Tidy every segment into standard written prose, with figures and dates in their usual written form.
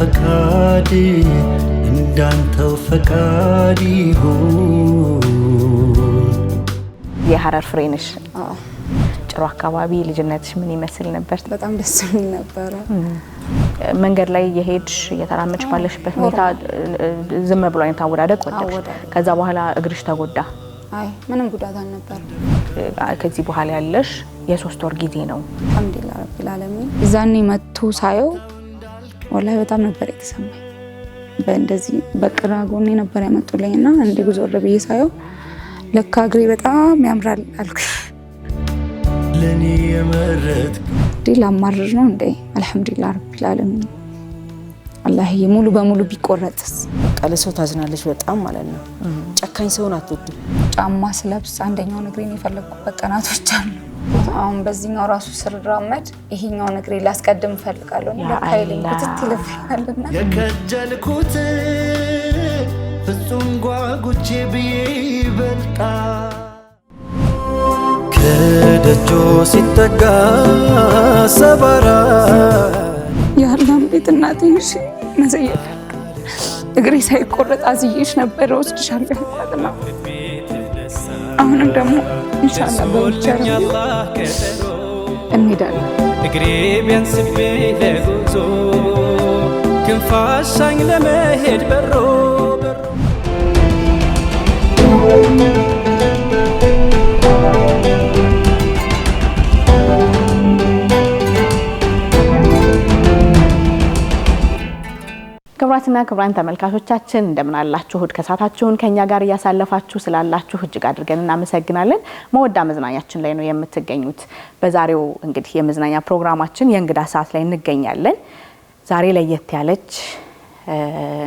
ፈቃድ እንዳንተው ፈቃድ ይሁን። የሐረር ፍሬ ነሽ? አዎ። ጭሮ አካባቢ ልጅነትሽ ምን ይመስል ነበር? በጣም ደስ የሚል ነበር። መንገድ ላይ የሄድሽ እየተራመድሽ ባለሽበት ሁኔታ ዝም ብሎ አይነት አወዳደቅ ወደቅሽ። ከዛ በኋላ እግርሽ ተጎዳ? አይ ምንም ጉዳት አልነበረም። ከዚህ በኋላ ያለሽ የ3 ወር ጊዜ ነው። አልሐምዱሊላህ ረቢል ዓለሚን። እዛኔ መጥቶ ሳየው ወላሂ በጣም ነበር የተሰማኝ። በእንደዚህ በቅራ ጎኔ ነበር ያመጡልኝና እንደ ጉዞ ረብዬ ሳየው ለካ እግሬ በጣም ያምራል አልኩ። ለኔ የመረጥ ዲላ ማርር ነው እንዴ? አልሐምዱሊላህ ረቢል ዓለሚን። አላህ ሙሉ በሙሉ ቢቆረጥስ? ለሰው ታዝናለች በጣም ማለት ነው። ጨካኝ ሰውን አትወድም። ጫማ ስለብስ አንደኛው እግሬን የፈለኩበት ቀናቶች አሉ። አሁን በዚህኛው ራሱ ስራመድ ይሄኛው እግሬ ላስቀድም ፈልጋለሁ። ለካይልኝ ክትት ይለፍኛልና የከጀልኩት ፍጹም ጓጉቼ ብዬ ይበልጣ ከደጆ ሲጠጋ ሰባራ ያላም ቤት እናቴን እሺ መዘየፍ እግሬ ሳይቆረጥ አዝዬሽ ነበር ወስድሻለሁ ያልኳትና አሁንም ደግሞ ኢንሻአላህ በውቻራ እንሄዳለን። እግሬ ቢያንስቤ ለጉዞ ክንፋሻኝ ለመሄድ በሮ ክቡራትና ክቡራን ተመልካቾቻችን እንደምን አላችሁ? ከሰዓታችሁን ከኛ ጋር እያሳለፋችሁ ስላላችሁ እጅግ አድርገን እናመሰግናለን። መወዳ መዝናኛችን ላይ ነው የምትገኙት። በዛሬው እንግዲህ የመዝናኛ ፕሮግራማችን የእንግዳ ሰዓት ላይ እንገኛለን። ዛሬ ለየት ያለች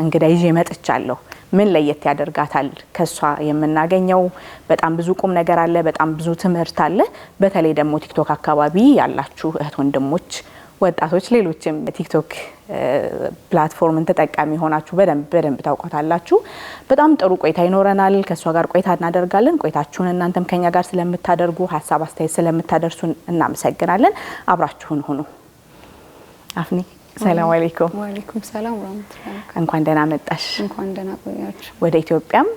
እንግዳ ይዤ መጥቻለሁ። ምን ለየት ያደርጋታል? ከሷ የምናገኘው በጣም ብዙ ቁም ነገር አለ፣ በጣም ብዙ ትምህርት አለ። በተለይ ደግሞ ቲክቶክ አካባቢ ያላችሁ እህት ወንድሞች፣ ወጣቶች፣ ሌሎችም ቲክቶክ ፕላትፎርምን ተጠቃሚ ሆናችሁ በደንብ ታውቋታላችሁ። በጣም ጥሩ ቆይታ ይኖረናል። ከሷ ጋር ቆይታ እናደርጋለን። ቆይታችሁን እናንተም ከኛ ጋር ስለምታደርጉ ሀሳብ አስተያየት ስለምታደርሱን እናመሰግናለን። አብራችሁን ሁኑ። አፍኒ ሰላም አለይኩም። ወአለይኩም ሰላም ወራህመቱላህ። እንኳን ደህና መጣሽ። እንኳን ደህና ቆያችሁ። ወደ ኢትዮጵያም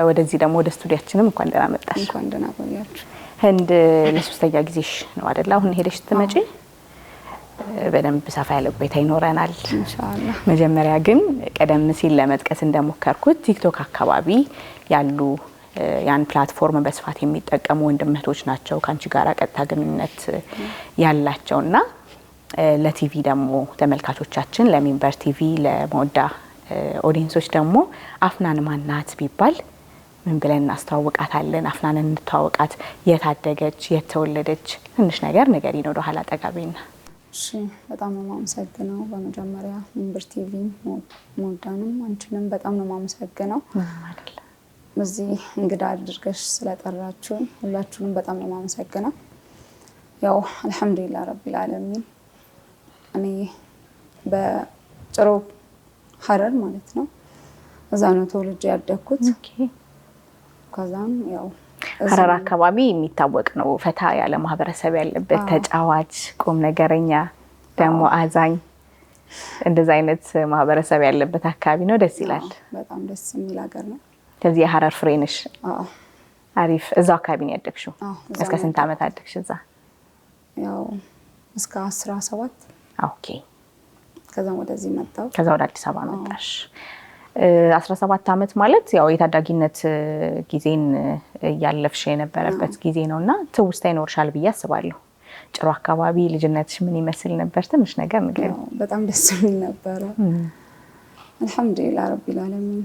ወደዚህ ደግሞ ወደ ስቱዲያችንም እንኳን ደህና መጣሽ። እንኳን ደህና ቆያችሁ። ህንድ ለሶስተኛ ጊዜሽ ነው አይደል? አሁን ሄደሽ ትመጪ? በደንብ ሰፋ ያለ ቆይታ ይኖረናል ኢንሻአላህ። መጀመሪያ ግን ቀደም ሲል ለመጥቀስ እንደሞከርኩት ቲክቶክ አካባቢ ያሉ ያን ፕላትፎርም በስፋት የሚጠቀሙ ወንድምቶች ናቸው ካንቺ ጋር ቀጥታ ግንኙነት ያላቸውና ለቲቪ ደግሞ ተመልካቾቻችን ለሚንበር ቲቪ ለመወዳ ኦዲየንሶች ደግሞ አፍናን ማናት ቢባል ምን ብለን እናስተዋውቃታለን? አፍናንን እንተዋወቃት። የታደገች የተወለደች ትንሽ ነገር ንገሪን ወደ ኋላ ጠጋቢና። እሺ በጣም ነው የማመሰግነው። በመጀመሪያ ሚንበር ቲቪ መወዳንም አንቺንም በጣም ነው የማመሰግነው። አይደለም እዚህ እንግዳ አድርገሽ ስለጠራችሁን ሁላችሁንም በጣም ነው የማመሰግነው። ያው አልሐምዱሊላህ ረቢል ዓለሚን እኔ በጭሮ ሐረር ማለት ነው እዛ ነው ተወልጄ ያደግኩት። ከዛም ያው ሐረር አካባቢ የሚታወቅ ነው ፈታ ያለ ማህበረሰብ ያለበት፣ ተጫዋች፣ ቁም ነገረኛ፣ ደግሞ አዛኝ እንደዛ አይነት ማህበረሰብ ያለበት አካባቢ ነው። ደስ ይላል። በጣም ደስ የሚል ሀገር ነው። ከዚህ የሐረር ፍሬ ነሽ? አዎ። አሪፍ። እዛው አካባቢ ነው ያደግሽው? እስከ ስንት ዓመት አደግሽ እዛ? ያው እስከ 17። ኦኬ። ከዛ ወደዚህ መጣሁ። ከዛ ወደ አዲስ አበባ መጣሽ። 17 ዓመት ማለት ያው የታዳጊነት ጊዜን ያለፍሽ የነበረበት ጊዜ ነውና ትውስታ ይኖርሻል ብዬ አስባለሁ። ጭሮ አካባቢ ልጅነትሽ ምን ይመስል ነበር? ትንሽ ነገር ንገሪኝ። በጣም ደስ የሚል ነበር። አልሐምዱሊላህ ረቢል ዓለሚን።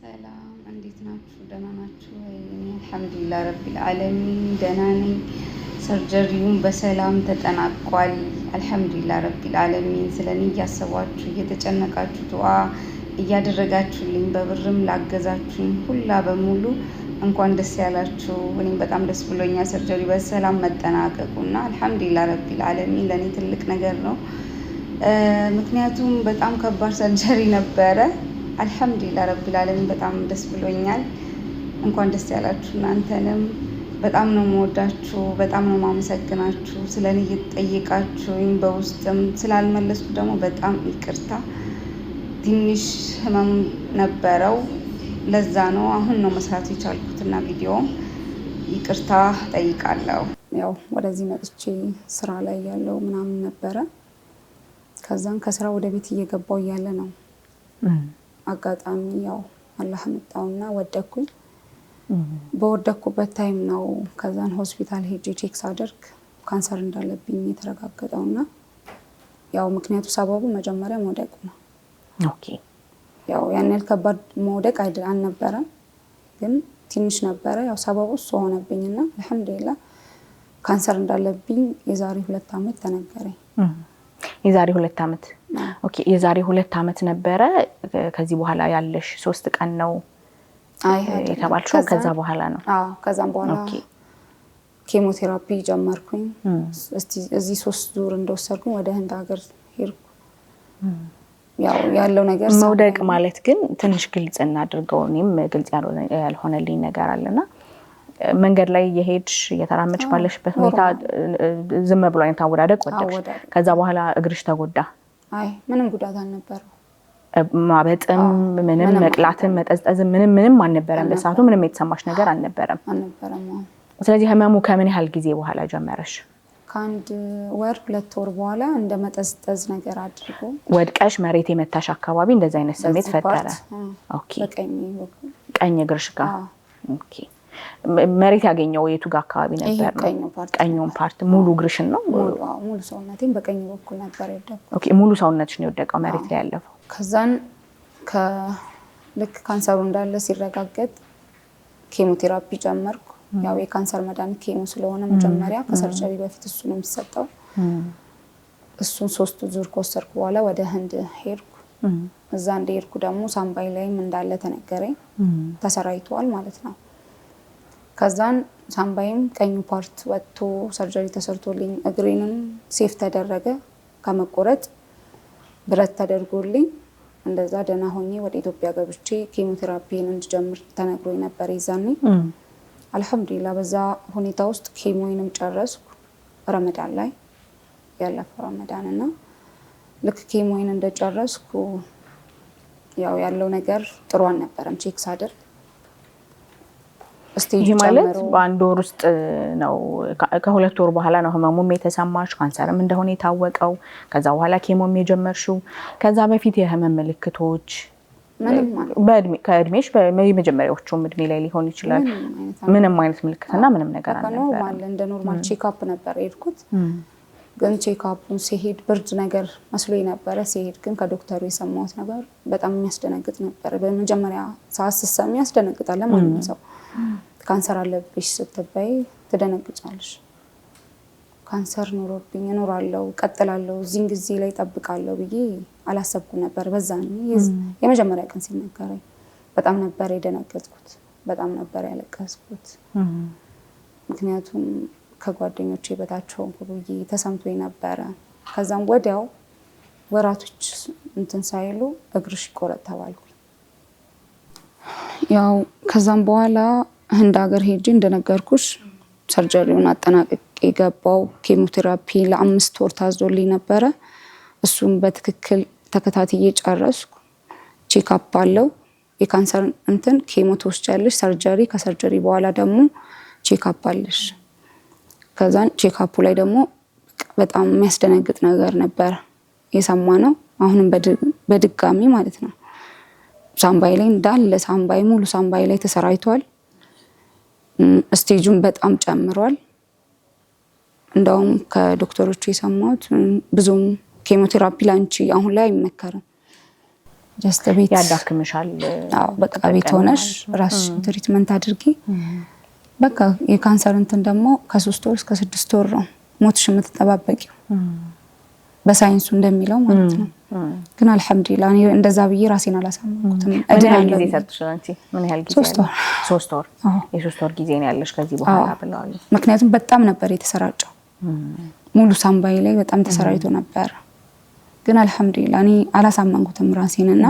ሰላም፣ እንዴት ናችሁ? ደህና ናችሁ? እኔ አልሐምዱሊላህ ረቢል ዓለሚን ደህና ነኝ። ሰርጀሪውን በሰላም ተጠናቋል። አልሐምዱሊላህ ረቢል ዓለሚን። ስለኔ እያሰባችሁ እየተጨነቃችሁ ዱዓ እያደረጋችሁልኝ በብርም ላገዛችሁኝ ሁላ በሙሉ እንኳን ደስ ያላችሁ። እኔም በጣም ደስ ብሎኛል ሰርጀሪ በሰላም መጠናቀቁና አልሐምዱሊላህ ረቢል ዓለሚን ለኔ ትልቅ ነገር ነው። ምክንያቱም በጣም ከባድ ሰርጀሪ ነበረ። አልሐምዱሊላህ ረቢል ዓለሚን በጣም ደስ ብሎኛል። እንኳን ደስ ያላችሁ እናንተንም በጣም ነው የምወዳችሁ፣ በጣም ነው ማመሰግናችሁ። ስለኔ እየተጠየቃችሁኝ በውስጥም ስላልመለስኩ ደግሞ በጣም ይቅርታ። ትንሽ ህመም ነበረው፣ ለዛ ነው አሁን ነው መስራት የቻልኩትና ቪዲዮም ይቅርታ ጠይቃለሁ። ያው ወደዚህ መጥቼ ስራ ላይ ያለው ምናምን ነበረ። ከዛን ከስራ ወደ ቤት እየገባው እያለ ነው አጋጣሚ ያው አላህ መጣውና ወደኩኝ። በወደኩበት ታይም ነው ከዛን ሆስፒታል ሄጄ ቼክ ሳደርግ ካንሰር እንዳለብኝ የተረጋገጠውና ያው ምክንያቱ ሰበቡ መጀመሪያ መውደቅ ነው። ኦኬ ያው ያን ያህል ከባድ መውደቅ አልነበረም፣ ግን ትንሽ ነበረ። ያው ሰበቡ እሱ ሆነብኝና አልሐምዱሊላህ ካንሰር እንዳለብኝ የዛሬ 2 አመት ተነገረኝ። የዛሬ 2 አመት ኦኬ። የዛሬ 2 አመት ነበረ። ከዚህ በኋላ ያለሽ 3 ቀን ነው የተባልሽው? ከዛ በኋላ ነው? አዎ ከዛም በኋላ ኬሞቴራፒ ጀመርኩኝ። እዚህ 3 ዙር እንደወሰድኩኝ ወደ ህንድ ሀገር ሄድኩ። ያው ያለው ነገር መውደቅ ማለት ግን ትንሽ ግልጽ እናድርገው። እኔም ግልጽ ያልሆነልኝ ነገር አለና መንገድ ላይ የሄድሽ የተራመድሽ ባለሽበት ሁኔታ ዝም ብሎ አይነት አወዳደቅ ወደቅሽ። ከዛ በኋላ እግርሽ ተጎዳ? አይ ምንም ጉዳት አልነበረው። ማበጥም ምንም መቅላትም መጠዝጠዝም ምንም አልነበረም። በሰዓቱ ምንም የተሰማሽ ነገር አልነበረም? ስለዚህ ህመሙ ከምን ያህል ጊዜ በኋላ ጀመረሽ? ከአንድ ወር 2 ወር በኋላ እንደ መጠዝጠዝ ነገር አድርጎ ወድቀሽ መሬት የመታሽ አካባቢ እንደዛ አይነት ስሜት ፈጠረ? ኦኬ። ቀኝ እግርሽ ጋር? ኦኬ። መሬት ያገኘው የቱ ጋር አካባቢ ነበር? ቀኙን ፓርት ሙሉ እግርሽን ነው? ሙሉ ሰውነቴን በቀኝ በኩል ነበር የወደቀው። ኦኬ። ሙሉ ሰውነትሽ ነው የወደቀው መሬት ላይ ያለፈው? ከዛን ልክ ካንሰሩ እንዳለ ሲረጋገጥ ኬሞቴራፒ ጀመርኩ። ያው የካንሰር መድኃኒት ኬሞ ስለሆነ መጀመሪያ ከሰርጀሪ በፊት እሱ ነው የሚሰጠው። እሱን 3 ዙር ከወሰድኩ በኋላ ወደ ህንድ ሄድኩ። እዛ እንደሄድኩ ደግሞ ሳምባይ ላይም እንዳለ ተነገረኝ። ተሰራይቷል ማለት ነው። ከዛን ሳምባይም ቀኙ ፓርት ወጥቶ ሰርጀሪ ተሰርቶልኝ እግሬንም ሴፍ ተደረገ ከመቆረጥ ብረት ተደርጎልኝ እንደዛ ደህና ሆኜ ወደ ኢትዮጵያ ገብቼ ኬሞቴራፒን እንድጀምር ተነግሮኝ ነበር ይዛኔ። አልሐምዱሊላህ በዛ ሁኔታ ውስጥ ኬሞይንም ጨረስኩ። ረመዳን ላይ ያለፈው ረመዳንና ልክ ኬሞይን እንደጨረስኩ ያው ያለው ነገር ጥሩ አልነበረም። ቼክ ሳደርግ ይሄ ማለት በአንድ ወር ውስጥ ነው ከ2 ወር በኋላ ነው ህመሙም የተሰማሽ ካንሰርም እንደሆነ የታወቀው? ከዛ በኋላ ኬሞም የጀመርሽው? ከዛ በፊት የህመም ምልክቶች ከእድሜሽ በመጀመሪያዎቹም እድሜ ላይ ሊሆን ይችላል ምንም አይነት ምልክትና ምንም ነገር አልነበረም? እንደ ኖርማል ቼክአፕ ነበር የሄድኩት። ግን ቼክአፑን ሲሄድ ብርድ ነገር መስሎኝ ነበረ። ሲሄድ ግን ከዶክተሩ የሰማሁት ነገር በጣም የሚያስደነግጥ ነበር። በመጀመሪያ ሰዓት ስትሰሚ ያስደነግጣል ለማንም ሰው። ካንሰር አለብሽ ስትባይ ትደነግጫለሽ። ካንሰር ኖሮብኝ እኖራለሁ ቀጥላለሁ እዚህን ጊዜ ላይ ጠብቃለሁ ብዬ አላሰብኩም ነበር። በዛን የመጀመሪያ ቀን ሲነገረኝ በጣም ነበር የደነገጥኩት፣ በጣም ነበር ያለቀስኩት። ምክንያቱም ከጓደኞቼ በታች ሆንኩ ብዬ ተሰምቶኝ ነበረ። ከዛም ወዲያው ወራቶች እንትን ሳይሉ እግርሽ ይቆረጥ ተባልኩኝ። ያው ከዛም በኋላ ህንድ ሀገር ሄጄ እንደነገርኩሽ ሰርጀሪውን አጠናቅቄ ገባው። ኬሞቴራፒ ለ5 ወር ታዞልኝ ነበረ። እሱን በትክክል ተከታትዬ ጨረስኩ። ቼክአፕ አለው የካንሰር እንትን ኬሞ ትወስጃለሽ፣ ሰርጀሪ ከሰርጀሪ በኋላ ደግሞ ቼክአፕ አለሽ። ከዛን ቼክአፑ ላይ ደግሞ በጣም የሚያስደነግጥ ነገር ነበር የሰማነው። አሁንም በድጋሚ ማለት ነው ሳምባይ ላይ እንዳለ ሳምባይ ሙሉ ሳምባይ ላይ ተሰራይቷል። ስቴጁን በጣም ጨምሯል። እንደውም ከዶክተሮቹ የሰማሁት ብዙም ኬሞቴራፒ ላንቺ አሁን ላይ አይመከርም፣ ጀስት ቤት ያዳክምሻል። አዎ በቃ ቤት ሆነሽ ራስሽ ትሪትመንት አድርጊ። በቃ የካንሰር እንትን ደግሞ ከ3 ወር እስከ 6 ወር ነው ሞትሽ የምትጠባበቂው በሳይንሱ እንደሚለው ማለት ነው። ግን አልሐምዱሊላህ እኔ እንደዛ ብዬ ራሴን አላሳመንኩትም። ምን ያህል ጊዜ ሰጥሽ አንቺ? ምን ያህል ጊዜ? 3 ወር። 3 ወር? የ3 ወር ጊዜ ነው ያለሽ ከዚህ በኋላ ብለዋል። ምክንያቱም በጣም ነበር የተሰራጨው ሙሉ ሳምባይ ላይ በጣም ተሰራጭቶ ነበር። ግን አልሐምዱሊላህ እኔ አላሳመንኩትም ራሴንና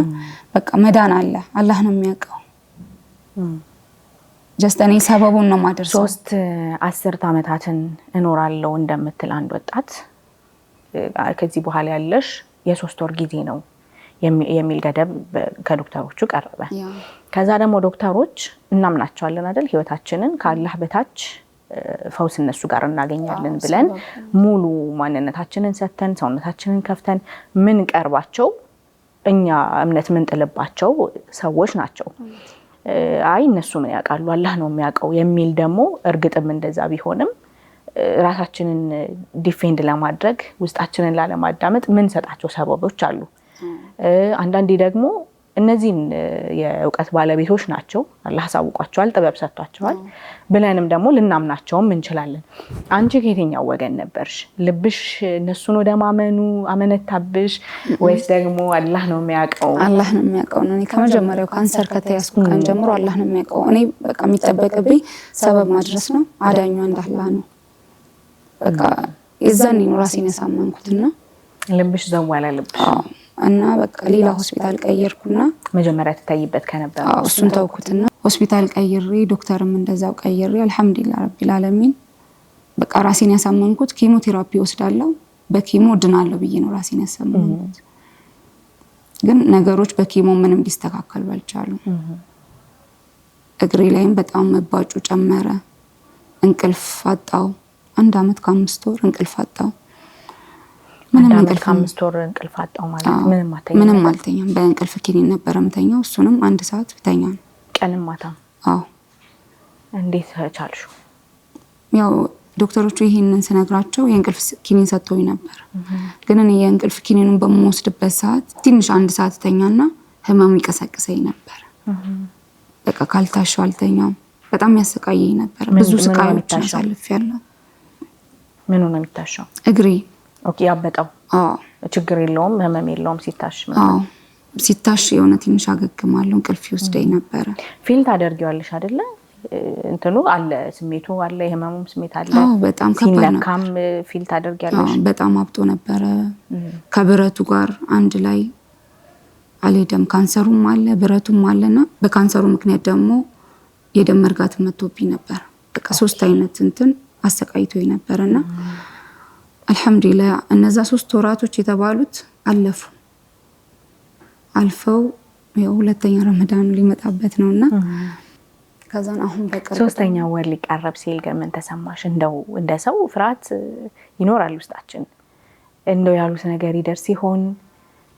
በቃ መዳን አለ አላህ ነው የሚያውቀው። ጀስት እኔ ሰበቡን ነው ማደርሰው 10 ዓመታትን እኖራለሁ እንደምትል አንድ ወጣት ከዚህ በኋላ ያለሽ የ3 ወር ጊዜ ነው የሚል ገደብ ከዶክተሮቹ ቀረበ። ከዛ ደግሞ ዶክተሮች እናምናቸዋለን አይደል ህይወታችንን ከአላህ በታች ፈውስ እነሱ ጋር እናገኛለን ብለን ሙሉ ማንነታችንን ሰተን ሰውነታችንን ከፍተን ምን ቀርባቸው እኛ እምነት ምን ጥልባቸው ሰዎች ናቸው። አይ እነሱ ምን ያውቃሉ አላህ ነው የሚያውቀው የሚል ደግሞ እርግጥም እንደዛ ቢሆንም ራሳችንን ዲፌንድ ለማድረግ ውስጣችንን ላለማዳመጥ ምን ሰጣቸው ሰበቦች አሉ። አንዳንዴ ደግሞ እነዚህን የእውቀት ባለቤቶች ናቸው አላህ ሳውቋቸዋል ጥበብ ሰጥቷቸዋል ብለንም ደግሞ ልናምናቸውም እንችላለን። አንቺ ከየትኛው ወገን ነበርሽ? ልብሽ እነሱን ወደ ማመኑ አመነታብሽ ወይስ ደግሞ አላህ ነው የሚያውቀው? አላህ ነው የሚያውቀው ነው። እኔ ከመጀመሪያው ካንሰር ከተያዝኩ ቀን ጀምሮ አላህ ነው የሚያውቀው። እኔ በቃ የሚጠበቅብኝ ሰበብ ማድረስ ነው። አዳኙ አላህ ነው። በቃ እዛን ነው ራሴን ያሳመንኩትና ልብሽ ዘዋላ ልብሽ እና በቃ ሌላ ሆስፒታል ቀየርኩና መጀመሪያ ተታይበት ከነበር እሱን ተውኩትና ሆስፒታል ቀይሬ ዶክተርም እንደዛው ቀይሬ አልহামዱሊላህ ረቢል ዓለሚን በቃ ራሴን ያሳመንኩት ኬሞቴራፒ ወስዳለሁ በኬሞ ድናለሁ ብዬ ነው ራሴን ያሳመንኩት። ግን ነገሮች በኬሞ ምንም ሊስተካከሉ አልቻሉም። እግሬ ላይም በጣም መባጩ ጨመረ። እንቅልፍ አጣው። 1 አመት ከ5 ወር እንቅልፍ አጣው። ምንም እንቅልፍ ከ5 ወር እንቅልፍ አጣው ማለት ምንም አልተኛም። በእንቅልፍ ኪኒን ነበር የምተኛው። እሱንም 1 ሰዓት ብተኛ ነው ቀንም ማታ። እንዴት ቻልሹ? ያው ዶክተሮቹ ይሄንን ስነግራቸው የእንቅልፍ ኪኒን ሰጥተውኝ ነበር። ግን እኔ የእንቅልፍ ኪኒኑን በመወስድበት ሰዓት ትንሽ 1 ሰዓት ተኛና ህመሙ ይቀሰቅሰኝ ነበር። በቃ ካልታሸው አልተኛም። በጣም ያሰቃየኝ ነበር። ብዙ ስቃዮችን አሳልፌያለሁ። ምኑ ነው የሚታሸው? እግሬ ኦኬ ያበጣው ችግር የለውም ህመም የለውም ሲታሽ ሲታሽ የሆነ ትንሽ አገግማለሁ። እንቅልፍ ይወስደኝ ነበር። ፊል ታደርጊዋለሽ አይደለ? እንትኑ አለ ስሜቱ አለ የህመሙም ስሜት አለ። በጣም ከባድ ነው። ሲነካም ፊል ታደርጊያለሽ? በጣም አብጦ ነበር ከብረቱ ጋር አንድ ላይ አልሄደም። ካንሰሩም አለ ብረቱም አለና በካንሰሩ ምክንያት ደግሞ የደም መርጋት መጥቶብኝ ነበር። በቃ 3 አይነት እንትን አሰቃይቶኝ ነበርና አልহামዱሊላህ እነዛ 3 ወራቶች የተባሉት አልፈው ያው ሁለተኛ ረመዳን ሊመጣበት ነውና ከዛን አሁን በቀር 3ኛው ወር ሊቀርብ ሲል ገመን ተሰማሽ? እንደው እንደ ሰው ፍርሃት ይኖራል ውስጣችን። እንደው ያሉት ነገር ይደርስ ይሆን?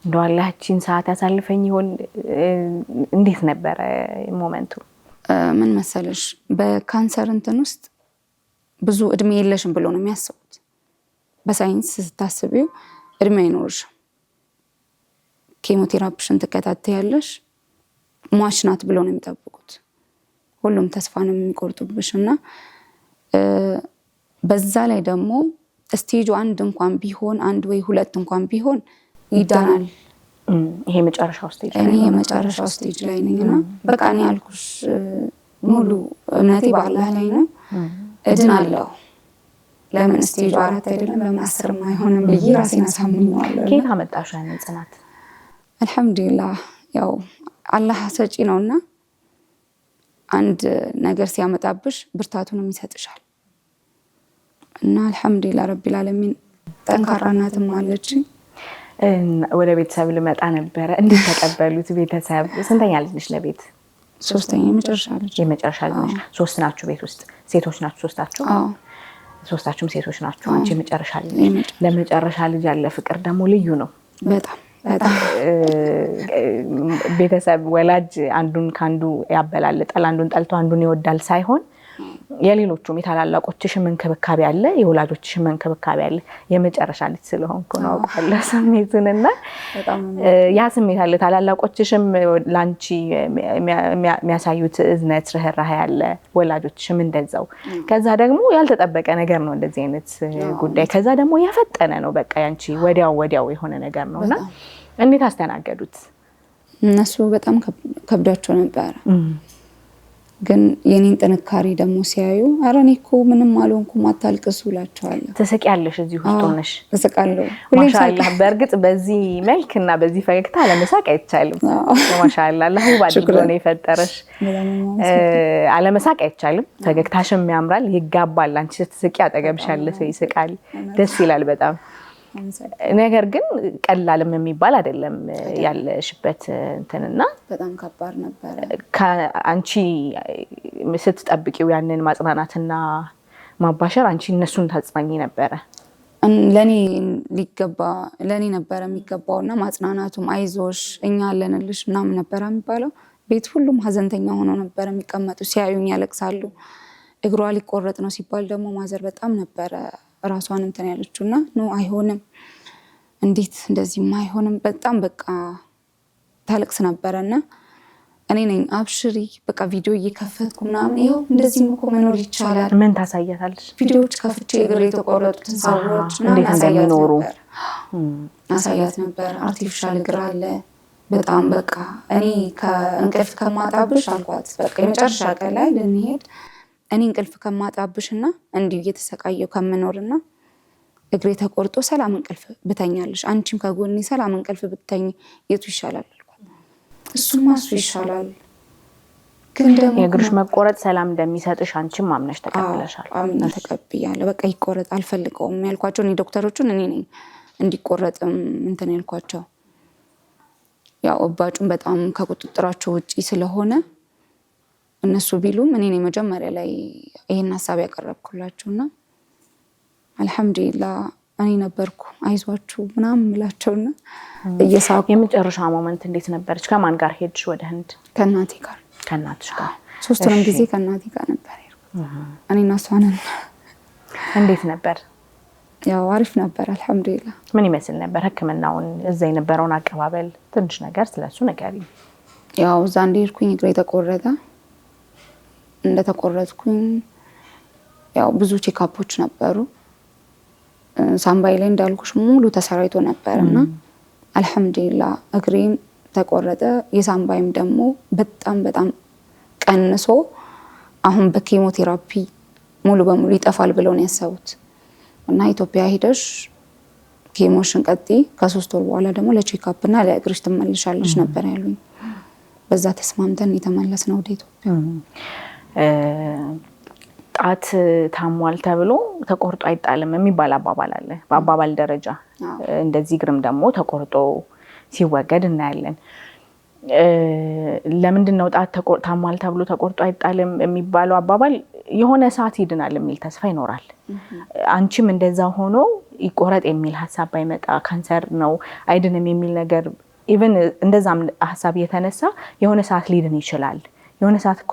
እንደው አላህችን ሰዓት ያሳልፈኝ ይሆን? እንዴት ነበር ሞመንቱ? ምን መሰለሽ በካንሰር እንትን ውስጥ ብዙ እድሜ የለሽም ብሎ ነው የሚያስቡት። በሳይንስ ስታስቢው እድሜ አይኖርሽም። ኬሞቴራፒሽን ተከታተያለሽ ሟች ናት ብሎ ነው የሚጠብቁት። ሁሉም ተስፋ ነው የሚቆርጡብሽና በዛ ላይ ደግሞ ስቴጅ 1 እንኳን ቢሆን 1 ወይ 2 እንኳን ቢሆን ይዳናል። ይሄ መጨረሻው ስቴጅ እኔ የመጨረሻው ስቴጅ ላይ ነኝና በቃ እኔ ያልኩሽ ሙሉ እምነቴ በአላህ ላይ ነው። እድናለሁ። ለምን ስቴጅ 4 አይደለም ለምን 10 አይሆንም ብዬ ራሴን አሳምኜዋለሁ። ከየት አመጣሽ ያንን ጽናት? አልহামዱሊላህ ያው አላህ ሰጪ ነውና አንድ ነገር ሲያመጣብሽ ብርታቱንም ይሰጥሻል። እና አልহামዱሊላህ ረቢል ዓለሚን ጠንካራ እናትም አለች። ወደ ቤተሰብ ልመጣ ነበር። እንዴት ተቀበሉት ቤተሰብ? ስንተኛ ልጅ ነሽ ለቤት? 3ኛ የመጨረሻ ልጅ። 3 ናችሁ ቤት ውስጥ? ሴቶች ናችሁ ሶስታችሁ? ሶስታችሁም ሴቶች ናችሁ። አንቺ የመጨረሻ ልጅ። ለመጨረሻ ልጅ ያለ ፍቅር ደግሞ ልዩ ነው በጣም። ቤተሰብ ወላጅ አንዱን ካንዱ ያበላልጣል፣ አንዱን ጠልቶ አንዱን ይወዳል ሳይሆን የሌሎቹም የታላላቆችሽም እንክብካቤ አለ፣ የወላጆችሽም እንክብካቤ አለ። የመጨረሻ ልጅ ስለሆንኩ ነው አውቃለሁ ስሜቱንና ያ ስሜት አለ። ታላላቆችሽም ላንቺ የሚያሳዩት እዝነት ርህራሄ አለ፣ ወላጆችሽም እንደዛው። ከዛ ደግሞ ያልተጠበቀ ነገር ነው እንደዚህ አይነት ጉዳይ። ከዛ ደግሞ ያፈጠነ ነው በቃ ያንቺ ወዲያው የሆነ ነገር ነውና እንዴት አስተናገዱት? እነሱ በጣም ከብዳቸው ነበር። ግን የኔን ጥንካሬ ደግሞ ሲያዩ ኧረ እኔ እኮ ምንም አልሆንኩም አታልቅሱ እላቸዋለሁ። ትስቂያለሽ እዚህ ውስጥ ሆነሽ? እስቃለሁ። ማሻአላህ። በእርግጥ በዚህ መልክና በዚህ ፈገግታ አለመሳቅ አይቻልም። ማሻአላህ አላህ ውብ አድርጎ ነው የፈጠረሽ። አለመሳቅ አይቻልም። ፈገግታሽም ያምራል፣ ይጋባል። አንቺ ስትስቂ አጠገብሽ ያለ ሰው ይስቃል፣ ደስ ይላል በጣም። ነገር ግን ቀላልም የሚባል አይደለም ያለሽበት እንትንና በጣም ከባድ ነበር። አንቺ ስትጠብቂው ያንን ማጽናናትና ማባሸር አንቺ እነሱን ታጽናኝ ነበረ? ለኔ ነበር የሚገባውና ማጽናናቱም አይዞሽ እኛ አለንልሽ ምናምን ነበር የሚባለው። ቤት ሁሉም ሀዘንተኛ ሆኖ ነበር የሚቀመጡ፣ ሲያዩኝ ያለቅሳሉ። እግሯ ሊቆረጥ ነው ሲባል ደግሞ ማዘር በጣም ነበረ ራሷን እንትን ያለችውና ነው አይሆንም፣ እንዴት እንደዚህማ አይሆንም፣ በጣም በቃ ታለቅስ ነበረና እኔ ነኝ አብሽሪ በቃ ቪዲዮ እየከፈትኩ ምናምን ይኸው እንደዚህም እኮ መኖር ይቻላል። ምን ታሳያታለሽ? ቪዲዮዎች ከፍቼ እግር የተቆረጡትን ሰዎች እንዴት እንደሚኖሩ አሳያት ነበር። አርቲፊሻል እግር አለ በጣም በቃ እኔ ከእንቅልፍ ከማጣብሽ አልኳት። በቃ የመጨረሻ ቀን ላይ ልንሄድ እኔ እንቅልፍ ከማጣብሽና እንዲሁ እየተሰቃየው ከምኖርና እግሬ ተቆርጦ ሰላም እንቅልፍ ብተኛለሽ፣ አንቺም ከጎኔ ሰላም እንቅልፍ ብትተኝ የቱ ይሻላል አልኳት። እሱማ እሱ ይሻላል፣ ግን ደግሞ የእግርሽ መቆረጥ ሰላም እንደሚሰጥሽ አንቺም አምነሽ ተቀብለሻል? አምና ተቀብያለሁ። በቃ ይቆረጥ አልፈልገውም ያልኳቸው እኔ ዶክተሮቹን እኔ ነኝ እንዲቆረጥም እንትን ያልኳቸው። ያው እባጩን በጣም ከቁጥጥራቸው ውጪ ስለሆነ እነሱ ቢሉም እኔ ነኝ መጀመሪያ ላይ ይሄን ሐሳብ ያቀረብኩላቸውና አልሐምዱሊላህ እኔ ነበርኩ አይዟችሁ ምናምን እላቸውና እየሳቁ። የመጨረሻ ሞመንት እንዴት ነበርች? ከማን ጋር ሄድሽ ወደ ህንድ? ከእናቴ ጋር። ከእናትሽ ጋር? ሶስቱንም ጊዜ ከእናቴ ጋር ነበር እኔና እሷ ነን። እንዴት ነበር? ያው አሪፍ ነበር አልሐምዱሊላህ። ምን ይመስል ነበር ህክምናውን? እዛ የነበረውን አቀባበል ትንሽ ነገር ስለሱ ንገሪኝ። ያው እዛ እንደሄድኩኝ እግሬ ተቆረጠ። እንደተቆረጥኩኝ ያው ብዙ ቼክአፖች ነበሩ። ሳምባይ ላይ እንዳልኩሽ ሙሉ ተሰራይቶ ነበርና አልሐምዱሊላህ እግሬም ተቆረጠ። የሳምባይም ደግሞ በጣም በጣም ቀንሶ አሁን በኬሞቴራፒ ሙሉ በሙሉ ይጠፋል ብለው ነው ያሰቡት። እና ኢትዮጵያ ሄደሽ ኬሞሽን ቀጥይ ከ3 ወር በኋላ ደግሞ ለቼክአፕ እና ለእግርሽ ትመለሻለሽ ነበር ያሉኝ። በዛ ተስማምተን የተመለስነው ወደ ኢትዮጵያ። ጣት ታሟል ተብሎ ተቆርጦ አይጣልም የሚባል አባባል አለ በአባባል ደረጃ። እንደዚህ እግርም ደግሞ ተቆርጦ ሲወገድ እናያለን። ለምንድን ነው ጣት ታሟል ተብሎ ተቆርጦ አይጣልም የሚባለው አባባል? የሆነ ሰዓት ይድናል የሚል ተስፋ ይኖራል። አንቺም እንደዛ ሆኖ ይቆረጥ የሚል ሐሳብ ባይመጣ ካንሰር ነው አይድንም የሚል ነገር ኢቭን እንደዛም ሐሳብ የተነሳ የሆነ ሰዓት ሊድን ይችላል፣ የሆነ ሰዓት እኮ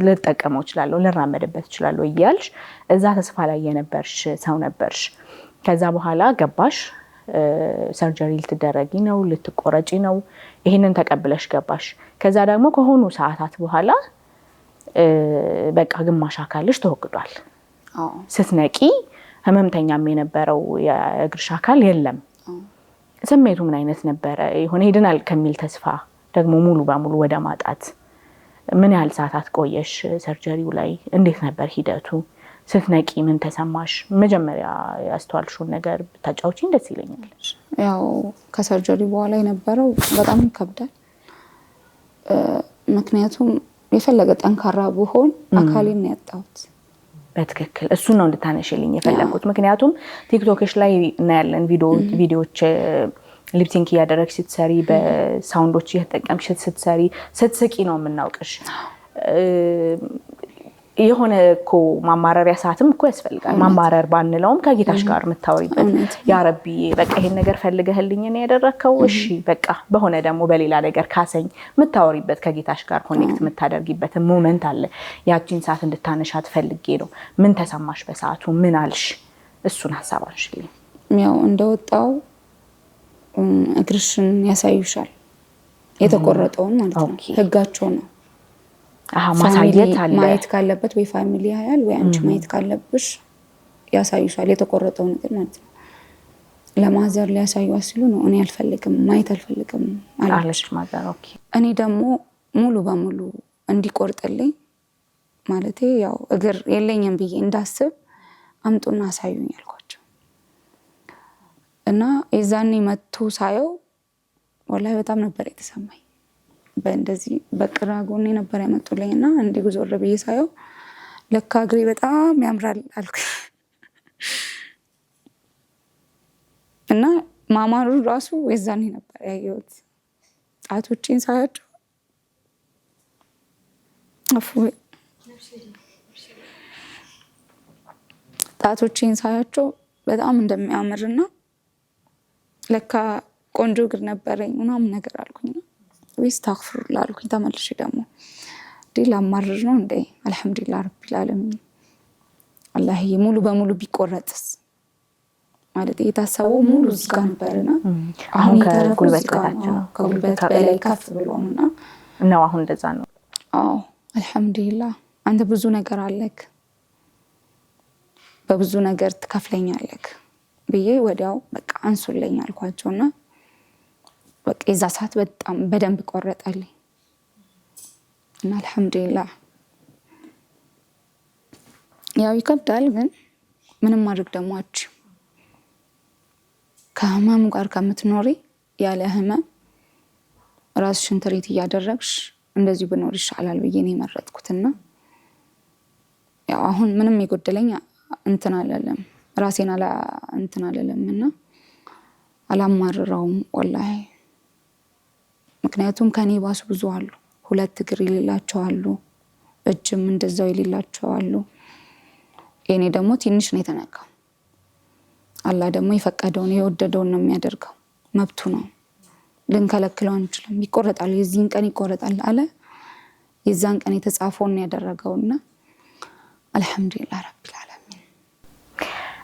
ልጠቀመው እችላለሁ፣ ልራመድበት እችላለሁ እያልሽ እዛ ተስፋ ላይ የነበርሽ ሰው ነበርሽ። ከዛ በኋላ ገባሽ፣ ሰርጀሪ ልትደረጊ ነው፣ ልትቆረጪ ነው። ይሄንን ተቀብለሽ ገባሽ። ከዛ ደግሞ ከሆኑ ሰዓታት በኋላ በቃ ግማሽ አካልሽ ተወግዷል። ስትነቂ ህመምተኛም የነበረው የእግርሽ አካል የለም። ስሜቱ ምን አይነት ነበረ? የሆነ ይድናል ከሚል ተስፋ ደግሞ ሙሉ በሙሉ ወደ ማጣት ምን ያህል ሰዓታት ቆየሽ ሰርጀሪው ላይ? እንዴት ነበር ሂደቱ? ስትነቂ ምን ተሰማሽ? መጀመሪያ ያስተዋልሽውን ነገር ብታጫውቺኝ ደስ ይለኛል። ያው ከሰርጀሪ በኋላ የነበረው በጣም ይከብዳል። ምክንያቱም የፈለገ ጠንካራ ብሆን አካሌን ነው ያጣሁት። በትክክል እሱ ነው እንድታነሽልኝ የፈለኩት። ምክንያቱም ቲክቶክሽ ላይ እናያለን ቪዲዮዎች ሊፕሲንክ እያደረግሽ ስትሰሪ፣ በሳውንዶች እየተጠቀምሽ ስትሰሪ፣ ስትስቂ ነው የምናውቅሽ። የሆነ እኮ ማማረሪያ ሰዓትም እኮ ያስፈልጋል። ማማረር ባንለውም ከጌታሽ ጋር የምታወሪበት ያ ረቢ በቃ ይሄን ነገር ፈልገህልኝ ነው ያደረከው፣ እሺ በቃ በሆነ ደግሞ በሌላ ነገር ካሰኝ የምታወሪበት ከጌታሽ ጋር ኮኔክት የምታደርጊበት ሞመንት አለ። ያቺን ሰዓት እንድታነሻት ፈልጌ ነው። ምን ተሰማሽ በሰዓቱ? ምን አልሽ? እሱን ሐሳብ አንሽልኝ። ያው እንደወጣው እግርሽን ያሳዩሻል፣ የተቆረጠውን ማለት ነው። ህጋቸው ነው። ማሳየት አለ። ማየት ካለበት ወይ ፋሚሊ ያያል ወይ አንቺ ማየት ካለብሽ ያሳዩሻል፣ የተቆረጠውን ነገር ማለት ነው። ለማዘር ሊያሳዩት ሲሉ ነው እኔ አልፈልግም ማየት አልፈልግም አለች ማዘር። ኦኬ። እኔ ደግሞ ሙሉ በሙሉ እንዲቆርጥልኝ ማለቴ ያው እግር የለኝም ብዬ እንዳስብ አምጡና አሳዩኝ አልኳቸው እና የዛኔ መጥቶ ሳየው ወላሂ በጣም ነበር የተሰማኝ። በእንደዚህ በቅራ ጎኔ ነበር ያመጡልኝና እንዲህ ጉዞር ብዬ ሳየው ለካ እግሬ በጣም ያምራል አልኩኝ እና ማማሩ ራሱ የዛኔ ነበር ያየሁት። ጣቶቼን ሳያቸው ጣቶቼን ሳያቸው በጣም እንደሚያምርና ለካ ቆንጆ እግር ነበረኝ ምናምን ነገር አልኩኝና ወይስ ታክፍሩላ አልኩኝ። ተመልሼ ደግሞ ላማርር ነው እንዴ? አልሐምዱሊላህ ረቢል ዓለሚን። አላህዬ ሙሉ በሙሉ ቢቆረጥስ ማለት የታሰበው ሙሉ እዚህ ጋር ነበርና አሁን ከጉልበት በታች ነው፣ ከጉልበት በላይ ከፍ ብሎና ነው አሁን እንደዛ ነው። አዎ አልሐምዱሊላህ። አንተ ብዙ ነገር አለክ፣ በብዙ ነገር ትከፍለኛለክ ብዬ ወዲያው በቃ አንሱልኝ አልኳቸውና በቃ የዛ ሰዓት በጣም በደንብ ቆረጠልኝ እና አልሐምዱሊላህ። ያው ይከብዳል ግን ምንም ማድረግ ደግሞ አትችይም። ከህመሙ ጋር ከምትኖሪ ያለ ህመም ራስሽን ትሪት እያደረግሽ እንደዚህ ብኖር ይሻላል ብዬ ነው የመረጥኩትና ያው አሁን ምንም የጎደለኝ እንትን አለለም ራሴን እንትን አለለምና አላማርረውም ወላሂ። ምክንያቱም ከኔ ባሱ ብዙ አሉ። 2 እግር የሌላቸው አሉ፣ እጅም እንደዛው የሌላቸው አሉ። የኔ ደግሞ ትንሽ ነው የተነካው። አላህ ደግሞ የፈቀደውን የወደደውን ነው የሚያደርገው፣ መብቱ ነው። ልንከለክለው አንችልም። ይቆረጣል፣ የዚህን ቀን ይቆረጣል አለ። የዛን ቀን የተጻፈውን ያደረገውና አልሐምዱሊላህ ረቢል ዓለሚን።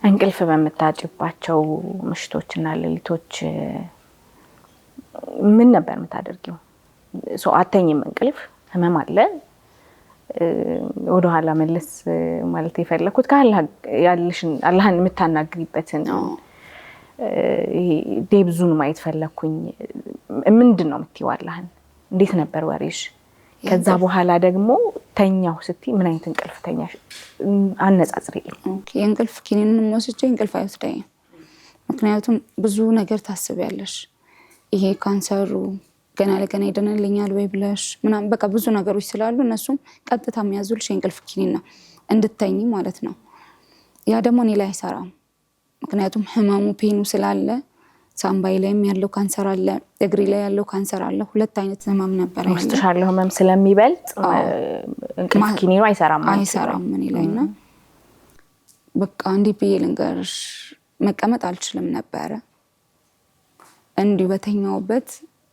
እንቅልፍ በምታጭባቸው ምሽቶችና ሌሊቶች ምን ነበር የምታደርጊው? ሰው አተኝም፣ እንቅልፍ ህመም አለ። ወደ ኋላ መለስ ማለት የፈለኩት ከአላህ ያለሽን አላህን የምታናግሪበትን ይሄ ዴብዙን ማየት ፈለኩኝ። ምንድነው የምትይው አላህን? እንዴት ነበር ወሬሽ? ከዛ በኋላ ደግሞ ተኛው ስትይ ምን አይነት እንቅልፍ ተኛሽ? አነጻጽሪልኝ። ኦኬ እንቅልፍ ኪኒንን ወስጄ እንቅልፍ አይወስደኝም። ምክንያቱም ብዙ ነገር ታስቢያለሽ። ይሄ ካንሰሩ ገና ለገና ይደነልኛል ወይ ብለሽ ምናምን በቃ ብዙ ነገሮች ስላሉ እነሱም ቀጥታ የሚያዙልሽ የእንቅልፍ ኪኒን ነው እንድተኝ ማለት ነው። ያ ደግሞ እኔ ላይ አይሰራም። ምክንያቱም ህመሙ ፔኑ ስላለ ሳምባይ ላይም ያለው ካንሰር አለ፣ እግሪ ላይ ያለው ካንሰር አለ። 2 አይነት ህመም ነበር ያለው። ውስጥሽ ያለው ህመም ስለሚበልጥ እንቅልፍ ኪኒኑ አይሰራም እኔ ላይና በቃ እንዲህ ብዬ ልንገርሽ መቀመጥ አልችልም ነበረ። እንዲሁ በተኛውበት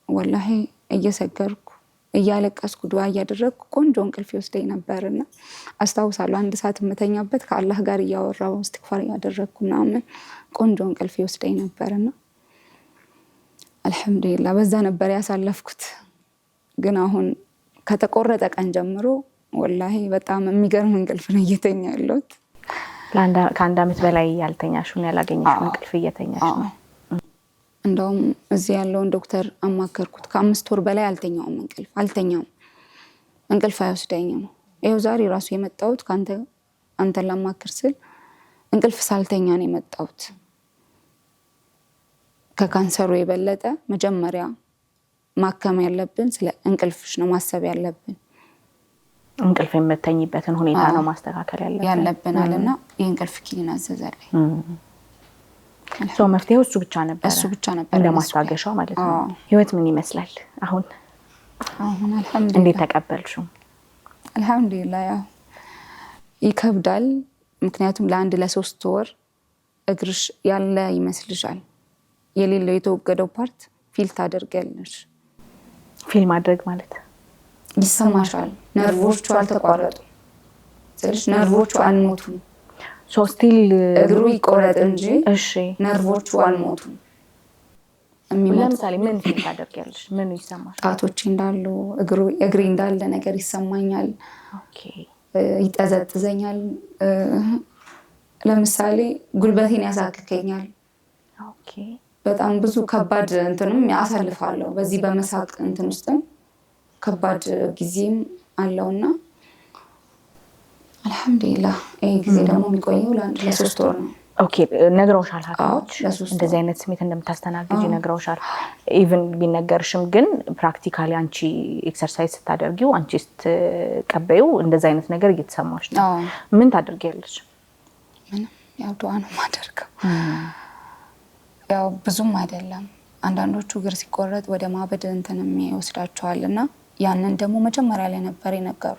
ወላሂ እየሰገርኩ እያለቀስኩ ዱዓ እያደረግኩ ቆንጆ እንቅልፍ ይወስደኝ ነበርና አስታውሳለሁ። 1 ሰዓት የምተኛበት ከአላህ ጋር እያወራሁ እስትግፋር እያደረግኩ ምናምን ቆንጆ እንቅልፍ ይወስደኝ ነበርና አልሐምዱሊላህ በዛ ነበር ያሳለፍኩት። ግን አሁን ከተቆረጠ ቀን ጀምሮ ወላሂ በጣም የሚገርም እንቅልፍ ነው እየተኛ ያለሁት። ከ1 ዓመት በላይ ያልተኛሽውን ያላገኘሽውን እንቅልፍ እየተኛሽ ነው? እንደውም እዚህ ያለውን ዶክተር አማከርኩት። ከ5 ወር በላይ አልተኛውም፣ እንቅልፍ አይወስደኝም። ይኸው ዛሬ ራሱ የመጣሁት አንተን ላማክር ስል እንቅልፍ ሳልተኛ ነው የመጣሁት። ከካንሰሩ የበለጠ መጀመሪያ ማከም ያለብን ስለ እንቅልፍሽ ነው ማሰብ ያለብን። እንቅልፍ የምተኝበትን ሁኔታ ነው ማስተካከል ያለብን አለና የእንቅልፍ ኪኒን አዘዘልኝ። መፍትሄው እሱ ብቻ ነበር እንደማስታገሻው ማለት ነው። ህይወት ምን ይመስላል አሁን አልሐምዱሊላህ? እንዴት ተቀበልሽው? አልሐምዱሊላህ ያው ይከብዳል። ምክንያቱም ለ3 ወር እግርሽ ያለ ይመስልሻል። የሌለው የተወገደው ፓርት ፊል ታደርጊያለሽ። ፊል ማድረግ ማለት ይሰማሻል። ነርቮቹ አልተቋረጡም። ስለዚህ ነርቮቹ አልሞቱም። ስቲል እግሩ ይቆረጥ እንጂ እሺ ነርቮቹ አልሞቱም። ለምሳሌ ምን ፊል ታደርጊያለሽ? ምን ይሰማሻል? ጣቶቼ እንዳሉ እግሬ እንዳለ ነገር ይሰማኛል። ኦኬ ይጠዘጥዘኛል። ለምሳሌ ጉልበቴን ያሳክከኛል። ኦኬ በጣም ብዙ ከባድ እንትንም ያሳልፋለሁ። በዚህ በመሳቅ እንትን ውስጥም ከባድ ጊዜም አለውና አልহামዱሊላህ ይሄ ጊዜ ደግሞ የሚቆየው ለ3 ወር ነው ኦኬ ነግረውሻል ሐኪሞች እንደዚህ አይነት ስሜት እንደምታስተናግጂ ነግረውሻል ኢቭን ቢነገርሽም ግን ፕራክቲካሊ አንቺ ኤክሰርሳይዝ ስታደርጊው አንቺ ስትቀበዩ እንደዚህ አይነት ነገር እየተሰማሽ ነው ምን ታደርጊያለሽ ምንም ያው ዱዓ ነው ማደርገው ያው ብዙም አይደለም አንዳንዶቹ እግር ሲቆረጥ ወደ ማበድ እንትን የሚወስዳቸዋልና ያንን ደግሞ መጀመሪያ ላይ ነበር የነገሩ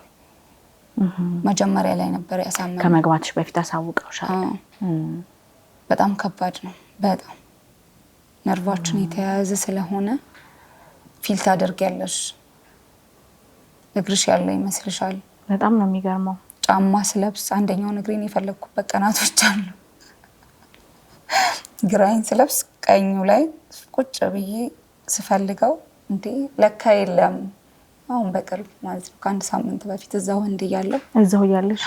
መጀመሪያ ላይ ነበር ያሳመነው ከመግባትሽ በፊት አሳውቀውሻል በጣም ከባድ ነው በጣም ነርቫችን የተያያዘ ስለሆነ ፊል ታደርጊያለሽ እግርሽ ያለው ይመስልሻል በጣም ነው የሚገርመው ጫማ ስለብስ አንደኛው እግሬን የፈለኩበት ቀናቶች አሉ ግራኝ ስለብስ ቀኙ ላይ ቁጭ ብዬ ስፈልገው እንዴ ለካ የለም አሁን በቅርብ ማለት ነው ከአንድ ሳምንት በፊት እዛው ያለሽ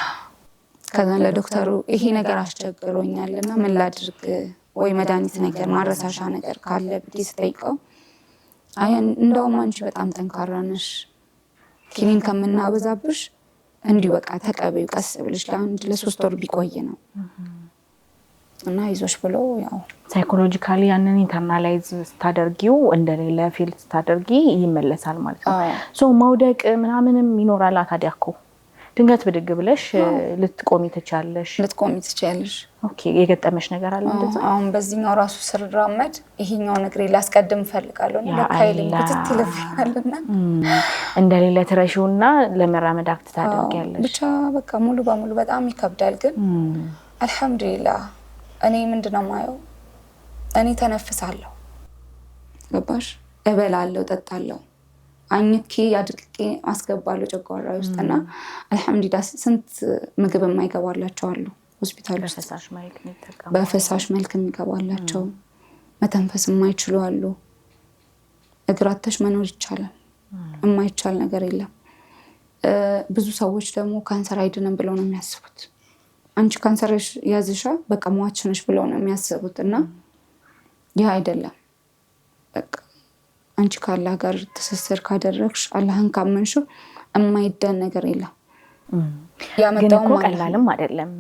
ከዛ ለዶክተሩ ይሄ ነገር አስቸግሮኛልና ምን ላድርግ ወይ መድኃኒት ነገር ማረሳሻ ነገር ካለ ብዬ ስጠይቀው አይ እንደውም አንቺ በጣም ጠንካራ ነሽ ኪኒን ከምናበዛብሽ እንዲሁ በቃ ተቀበዩ ቀስ ብለሽ ለ3 ወር ቢቆይ ነው እና ይዞሽ ብሎ ያው ሳይኮሎጂካሊ ያንን ኢንተርናላይዝ ስታደርጊው እንደሌለ ፊል ስታደርጊ ይመለሳል ማለት ነው ሶ ማውደቅ ምናምንም ይኖራል ታዲያኮ ድንገት ብድግ ብለሽ ልትቆሚ ትችያለሽ ኦኬ የገጠመሽ ነገር አለ እንደዛ አሁን በዚህኛው ራሱ ስራመድ ይሄኛው ነገር ላስቀድም ፈልጋለሁ ለካይልም ትትልፍያለና እንደሌለ ትረሺውና ለመራመድ አክት ታደርጊያለሽ ብቻ በቃ ሙሉ በሙሉ በጣም ይከብዳል ግን አልহামዱሊላህ እኔ ምንድነው ማየው እኔ ተነፍሳለሁ ገባሽ እበላለሁ ጠጣለሁ አንቺ ያድቅቄ አስገባለሁ ጨጓራዬ ውስጥና አልহামዱሊላህ ስንት ምግብ የማይገባላቸው አሉ ሆስፒታል ውስጥ በፈሳሽ መልክ የሚገባላቸው መተንፈስ የማይችሉ አሉ እግራተሽ መኖር ይቻላል የማይቻል ነገር የለም ብዙ ሰዎች ደግሞ ካንሰር አይድንም ብለው ነው የሚያስቡት አንቺ ካንሰር ያዝሻ በቃ ሟች ነሽ ብለው ነው የሚያስቡትና ያ አይደለም በቃ አንቺ ካላህ ጋር ትስስር ካደረግሽ አላህን ካመንሽው የማይደን ነገር የለም ያመጣው ቀላልም አይደለም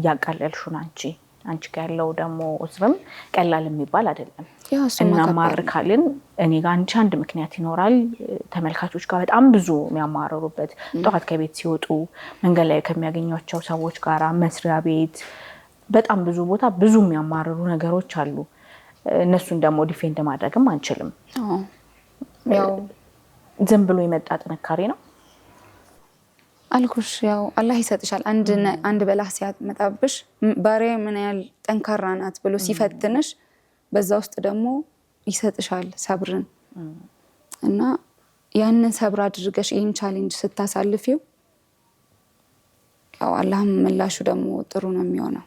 ያቃለልሹ አንቺ ጋር ያለው ደግሞ እስርም ቀላል የሚባል አይደለም እና ማርካልን እኔ ጋር አንድ ምክንያት ይኖራል ተመልካቾች ጋር በጣም ብዙ የሚያማረሩበት ጧት ከቤት ሲወጡ መንገድ ላይ ከሚያገኙቸው ሰዎች ጋር መስሪያ ቤት በጣም ብዙ ቦታ ብዙ የሚያማረሩ ነገሮች አሉ እነሱን ደግሞ ዲፌንድ ማድረግም አንችልም ያው ዝም ብሎ የመጣ ጥንካሬ ነው አልኩሽ ያው አላህ ይሰጥሻል አንድ በላህ ሲያመጣብሽ ባሪያ ምን ያህል ጠንካራ ናት ብሎ ሲፈትንሽ በዛ ውስጥ ደግሞ ይሰጥሻል ሰብርን እና ያንን ሰብር አድርገሽ ይሄን ቻሌንጅ ስታሳልፊው ያው አላህም ምላሹ ደግሞ ጥሩ ነው የሚሆነው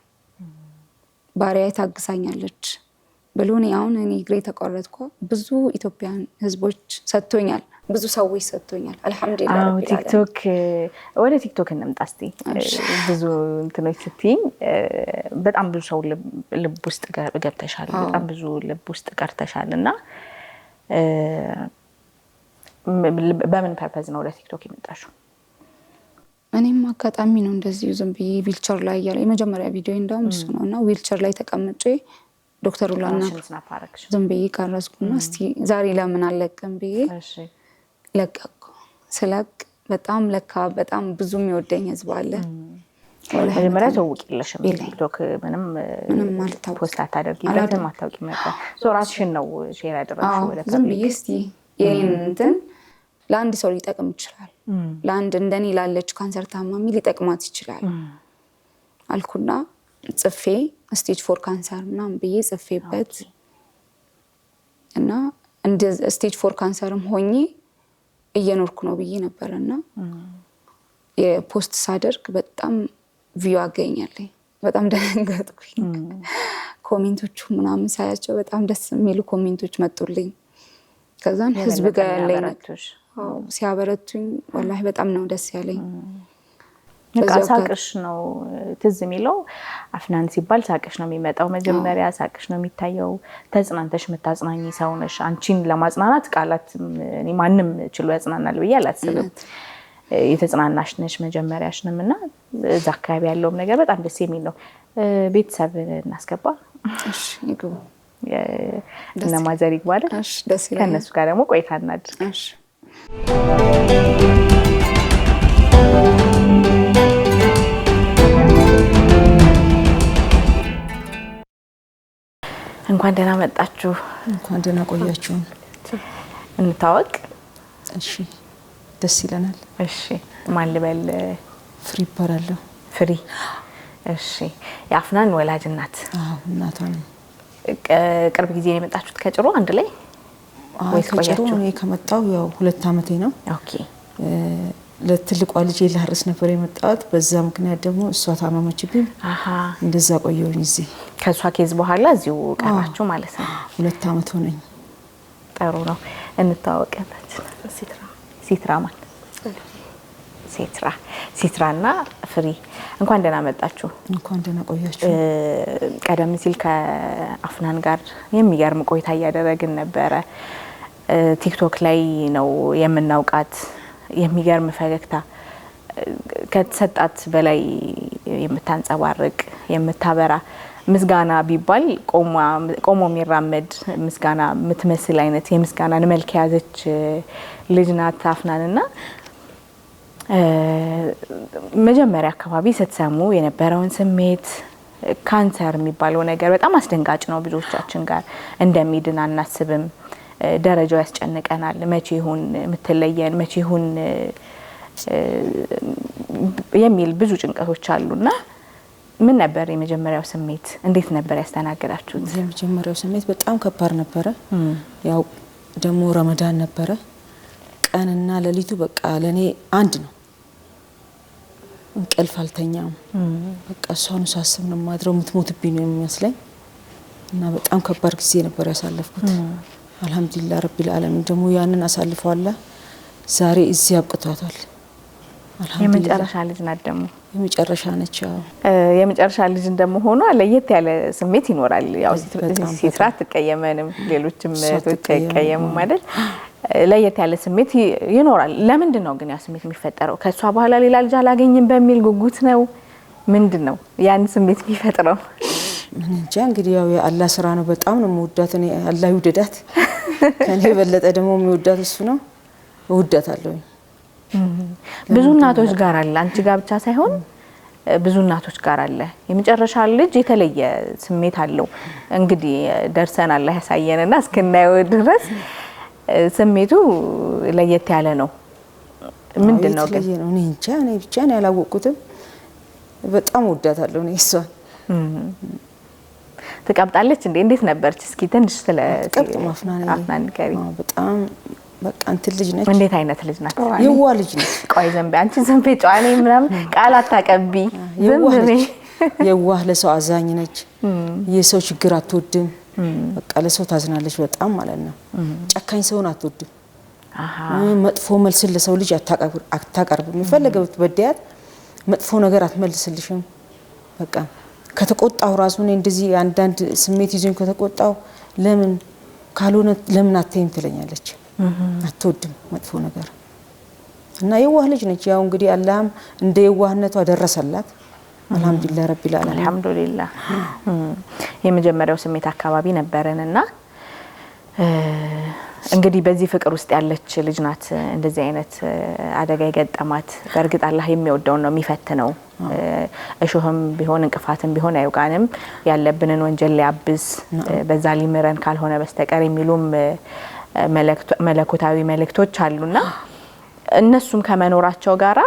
ባሪያ ታግሳኛለች ብሎኔ አሁን እኔ እግሬ ተቆረጥኩ ብዙ ኢትዮጵያን ህዝቦች ሰጥቶኛል ብዙ ሰዎች ሰጥቶኛል አልহামዱሊላህ ረቢል ቲክቶክ ወደ ቲክቶክ እንምጣስቲ ብዙ እንትኖች ስትይኝ በጣም ብዙ ሰው ልብ ውስጥ ገብተሻል በጣም ብዙ ልብ ውስጥ ቀርተሻልና በምን ፐርፐዝ ነው ወደ ቲክቶክ የመጣሽው እኔም አጋጣሚ ነው እንደዚህ ዝም ብዬ ዊልቸር ላይ ያለው የመጀመሪያ ቪዲዮ እንደውም እሱ ነውና ዊልቸር ላይ ተቀምጬ ዶክተር ኡላና ዝም ብዬ ቀረጽኩና እስቲ ዛሬ ለምን አለቀም ብዬ ለቀኩ ስለቅ በጣም ለካ በጣም ብዙ የሚወደኝ ህዝብ አለ መጀመሪያ ተውቂልሽም ቲክቶክ ምንም ፖስት አታደርጊበትም አታውቂም ነበር ራስሽን ነው ሼር ያደረግሽው ወደ ዝም ብዬ እስቲ የኔን እንትን ለአንድ ሰው ሊጠቅም ይችላል ለአንድ እንደኔ ላለች ካንሰር ታማሚ ሊጠቅማት ይችላል አልኩና ጽፌ ስቴጅ 4 ካንሰር ምናምን ብዬ ጽፌበት እና እንደ ስቴጅ 4 ካንሰርም ሆኜ እየኖርኩ ነው ብዬ ነበርና የፖስት ሳደርግ በጣም ቪው አገኛለኝ በጣም ደንገጥኩኝ ኮሜንቶቹ ምናምን ሳያቸው በጣም ደስ የሚሉ ኮሜንቶች መጡልኝ ከዛን ህዝብ ጋር ያለኝ ነገር ሲያበረቱኝ ወላሂ በጣም ነው ደስ ያለኝ ሳቅሽ ነው ትዝ የሚለው አፍናን ሲባል ሳቅሽ ነው የሚመጣው መጀመሪያ ሳቅሽ ነው የሚታየው ተጽናንተሽ መታጽናኝ ሰው ነሽ አንቺን ለማጽናናት ቃላት እኔ ማንንም ችሎ ያጽናናል ብዬ አላስብም የተጽናናሽ ነሽ መጀመሪያሽንምና እዛ አካባቢ ያለው ነገር በጣም ደስ የሚል ነው። ቤተሰብ እናስገባ። እሺ ይግቡ። እና ማዘር ይግባል። እሺ ደስ ይላል። ከነሱ ጋር ደግሞ ቆይታ እናድርግ። እሺ እንኳን ደህና መጣችሁ። እንኳን ደህና ቆያችሁ። እንታወቅ። እሺ ደስ ይለናል። እሺ ማን ልበል? ፍሪ ይባላለሁ። ፍሪ። እሺ የአፍናን ወላጅ እናት? አዎ እናቷ ነኝ። ቅርብ ጊዜ የመጣችሁት ከጭሮ አንድ ላይ ወይስ ቆያችሁ? እኔ ከመጣሁ ያው 2 ዓመቴ ነው። ኦኬ። ለትልቋ ልጅ ላርስ ነበር የመጣሁት። በዛ ምክንያት ደግሞ እሷ ታመመችብኝ። እንደዛ ቆየሁኝ እዚህ። ከሷ ኬዝ በኋላ እዚሁ ቀራችሁ ማለት ነው? 2 ዓመት ሆነኝ። ጥሩ ነው። እንታወቀበት። ሲትራ ማለት ሲትራና ፍሪ እንኳን ደህና መጣችሁ። እንኳን ደህና ቆያችሁ። ቀደም ሲል ከአፍናን ጋር የሚገርም ቆይታ እያደረግን ነበረ። ቲክቶክ ላይ ነው የምናውቃት። የሚገርም ፈገግታ ከተሰጣት በላይ የምታንጸባርቅ የምታበራ ምስጋና ቢባል ቆሞ የሚራመድ ምስጋና የምትመስል አይነት የምስጋናን መልክ ያዘች ልጅ ናት አፍናንና መጀመሪያ አካባቢ ስትሰሙ የነበረውን ስሜት ካንሰር የሚባለው ነገር በጣም አስደንጋጭ ነው። ብዙዎቻችን ጋር እንደሚድን አናስብም። ደረጃው ያስጨንቀናል። መቼ ይሁን የምትለየን መቼ ይሁን የሚል ብዙ ጭንቀቶች አሉና ምን ነበር የመጀመሪያው ስሜት? እንዴት ነበር ያስተናገዳችሁት? የመጀመሪያው ስሜት በጣም ከባድ ነበረ። ያው ደግሞ ረመዳን ነበረ። ቀንና ሌሊቱ በቃ ለኔ አንድ ነው። እንቅልፍ አልተኛም። በቃ እሷን ሳስብ ነው ማድረው የምትሞትብኝ ነው የሚመስለኝ እና በጣም ከባድ ጊዜ ነበር ያሳለፍኩት። አልহামዱሊላህ ረቢል ዓለሚን ደግሞ ያንን አሳልፈዋላ ዛሬ እዚህ አብቅቷታል። የመጨረሻ ልጅ ናት ደግሞ የመጨረሻ ነች። የመጨረሻ ልጅ እንደመሆኗ ለየት ያለ ስሜት ይኖራል። ያው ሲትራ ትቀየመንም ሌሎችም ተቀየሙ ማለት ለየት ያለ ስሜት ይኖራል። ለምንድን ነው ግን ያ ስሜት የሚፈጠረው? ከሷ በኋላ ሌላ ልጅ አላገኝም በሚል ጉጉት ነው? ምንድነው ያን ስሜት የሚፈጥረው? ምን እንጃ እንግዲህ ያው የአላህ ስራ ነው። በጣም ነው የምወዳት እኔ። አላህ ይውደዳት። ከኔ በለጠ ደግሞ የሚወዳት እሱ ነው። እወዳታለሁ። ብዙ እናቶች ጋር አለ፣ አንቺ ጋር ብቻ ሳይሆን ብዙ እናቶች ጋር አለ። የመጨረሻ ልጅ የተለየ ስሜት አለው። እንግዲህ ደርሰን አላህ ያሳየንና እስከናየው ድረስ ስሜቱ ለየት ያለ ነው። ምንድነው ግን እኔ እንጃ እኔ ብቻ ነው ያላወቅኩትም። በጣም ወዳታለሁ እኔ እሷ። ተቀምጣለች እንዴ? እንዴት ነበርች? እስኪ ትንሽ ስለ አፍናን ከሪ በጣም በቃ እንትን ልጅ ነች። እንዴት አይነት ልጅ ናት? የዋ ልጅ ነች። ቆይ ዘንቤ አንቺ ዘንቤ ጫዋኔ ምናምን ቃል አታቀቢ። ዘንቤ የዋህ ለሰው አዛኝ ነች። የሰው ችግር አትወድም። በቃ ለሰው ታዝናለች በጣም ማለት ነው። ጨካኝ ሰውን አትወድም። መጥፎ መልስ ለሰው ልጅ አታቀርብም። የሚፈልገው በደያት መጥፎ ነገር አትመልስልሽም። በቃ ከተቆጣው ራሱ ነው እንደዚህ አንዳንድ ስሜት ይዞኝ ከተቆጣው ለምን ካልሆነ ለምን አትይም ትለኛለች። አትወድም መጥፎ ነገር እና የዋህ ልጅ ነች። ያው እንግዲህ አላህም እንደ የዋህነቷ ደረሰላት። አልহামዱሊላህ ረቢል ዓለሚን አልহামዱሊላህ። የመጀመሪያው ስሜት አካባቢ ነበርንና እንግዲህ በዚህ ፍቅር ውስጥ ያለች ልጅ ናት እንደዚህ አይነት አደጋ የገጠማት። በእርግጥ አላህ የሚወደውን ነው የሚፈትነው። እሾህም ቢሆን እንቅፋትም ቢሆን አይውጋንም። ያለብንን ወንጀል ሊያብስ በዛ ሊምረን ካልሆነ በስተቀር የሚሉም መለኮታዊ መልእክቶች አሉና እነሱም ከመኖራቸው ጋራ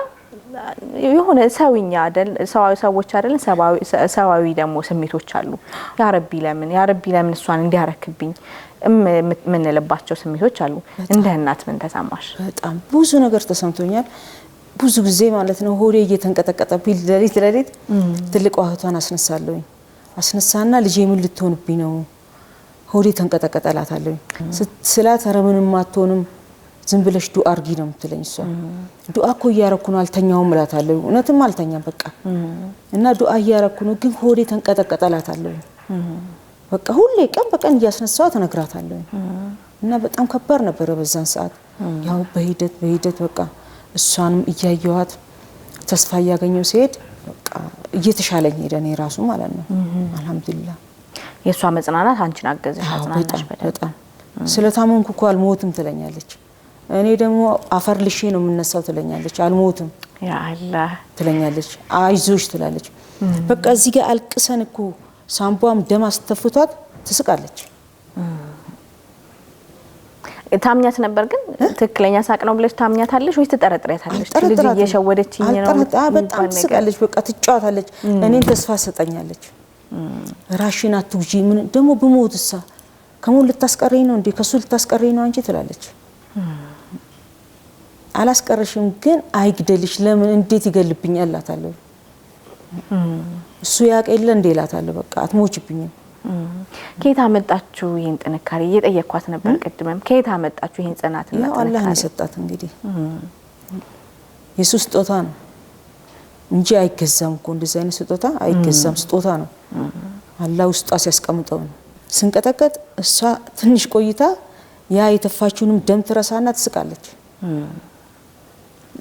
የሆነ ሰውኛ አይደል ሰዎች አይደል ሰዋዊ ደግሞ ስሜቶች አሉ። ያ ረቢ ለምን እሷን እንዲያረክብኝ ምን ለባቸው ስሜቶች አሉ። እንደ እናት ምን ተሰማሽ? በጣም ብዙ ነገር ተሰምቶኛል። ብዙ ጊዜ ማለት ነው ሆዴ እየተንቀጠቀጠብኝ ለሊት ትልቅ እህቷን አስነሳና ልጄ ምን ልትሆንብኝ ነው ሆዴ ተንቀጠቀጠላታለሁ ስላት ኧረ ምንም አትሆንም ዝም ብለሽ ዱአ አርጊ ነው የምትለኝ እሷ። ዱአ እኮ እያረኩ ነው አልተኛውም እላታለሁ። እውነትም አልተኛም በቃ እና ዱአ እያረኩ ነው ግን ሆዴ ተንቀጠቀጠላታለሁ። በቃ ሁሌ ቀን በቀን እያስነሳው ተነግራታለሁ እና በጣም ከባድ ነበር በዛን ሰዓት። ያው በሂደት በቃ እሷንም እያየኋት ተስፋ ያገኘው ሲሄድ በቃ እየተሻለኝ ሄደ እኔ ራሱ ማለት ነው አልহামዱሊላህ የሷ መጽናናት አንቺን አገዘሽ አጽናናሽ በጣም ስለታመንኩ እኮ አልሞትም ትለኛለች እኔ ደግሞ አፈር ልሼ ነው የምነሳው ትለኛለች አልሞትም ያ አላህ ትለኛለች አይዞሽ ትላለች በቃ እዚህ ጋር አልቅሰን እኮ ሳምቧም ደም አስተፍቷት ትስቃለች ታምኛት ነበር ግን ትክክለኛ ሳቅ ነው ብለሽ ታምኛታለሽ ወይስ ትጠረጥሪያታለሽ ልጅ እየሸወደችኝ ነው በጣም ትስቃለች በቃ ትጫወታለች እኔን ተስፋ ሰጠኛለች ራሽን አትውጂ ምን ደሞ በሞትሳ ከሞት ልታስቀረኝ ነው እንዴ ከሱ ልታስቀረኝ ነው አንቺ ትላለች አላስቀረሽም ግን አይግደልሽ ለምን እንዴት ይገልብኛል አታለሁ እሱ ያቀለ እንዴ ላታለሁ በቃ አትሞችብኝ ከየት አመጣችሁ ይሄን ጥንካሬ እየጠየቅኳት ነበር ቀድመም ከየት አመጣችሁ ይሄን ጽናትና ጥንካሬ አላህ ነው እንግዲህ ኢየሱስ ስጦታ ነው እንጂ አይገዛም እኮ እንደዚህ አይነት ስጦታ አይገዛም ስጦታ ነው አላህ ውስጧ ሲያስቀምጠው ስንቀጠቀጥ እሷ ትንሽ ቆይታ ያ የተፋችሁንም ደም ትረሳና ትስቃለች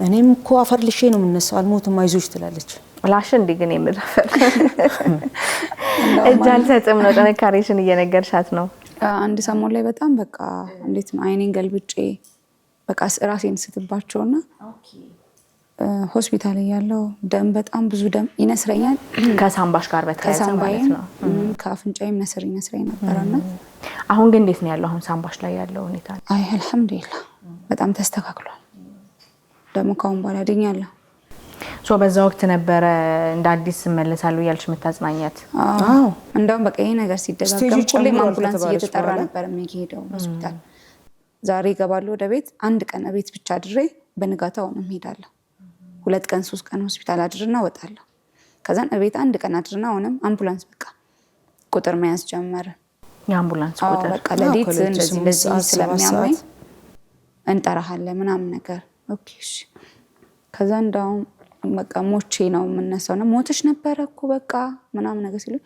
እኔም እኮ አፈር ልሼ ነው የምነሳው አልሞትም አይዞሽ ትላለች ላሽ እንዴ ግን የምራፈር እጃል ሰጥም ነው ጥንካሬሽን እየነገርሻት ነው አንድ ሰሞን ላይ በጣም በቃ እንዴት ነው አይኔን ገልብጬ በቃ ራሴን ስትባቸውና ሆስፒታል ያለው ደም በጣም ብዙ ደም ይነስረኛል ከሳምባሽ ጋር በተያያዘ ማለት ነው ከአፍንጫዬም ይነስረኝ ነበርና አሁን ግን እንዴት ነው ያለው አሁን ሳምባሽ ላይ ያለው ሁኔታ አይ አልহামዱሊላህ በጣም ተስተካክሏል ደሞ ካሁን በኋላ ድኛለሁ ሶ በዛ ወቅት ነበር እንደ አዲስ መለሳለሁ ያልሽ መታጽናኛት አዎ እንደውም በቃ ይሄ ነገር ሲደጋገም ሁሌ አምቡላንስ እየተጠራ ነበር የሚሄደው ሆስፒታል ዛሬ ይገባሉ ወደ ቤት አንድ ቀን ቤት ብቻ አድሬ በንጋታው ነው ሄዳለሁ 2 ቀን 3 ቀን ሆስፒታል አድርና ወጣለሁ ከዛን ቤት አንድ ቀን አድርና ሆነም አምቡላንስ በቃ ቁጥር መያዝ ጀመረ የአምቡላንስ ቁጥር በቃ ለሊት እንደዚህ ስለሚያመኝ እንጠራሃለን ምናምን ነገር ኦኬ እሺ ከዛ እንዳው በቃ ሞቼ ነው የምነሳውና ሞትሽ ነበር እኮ በቃ ምናምን ነገር ሲሉ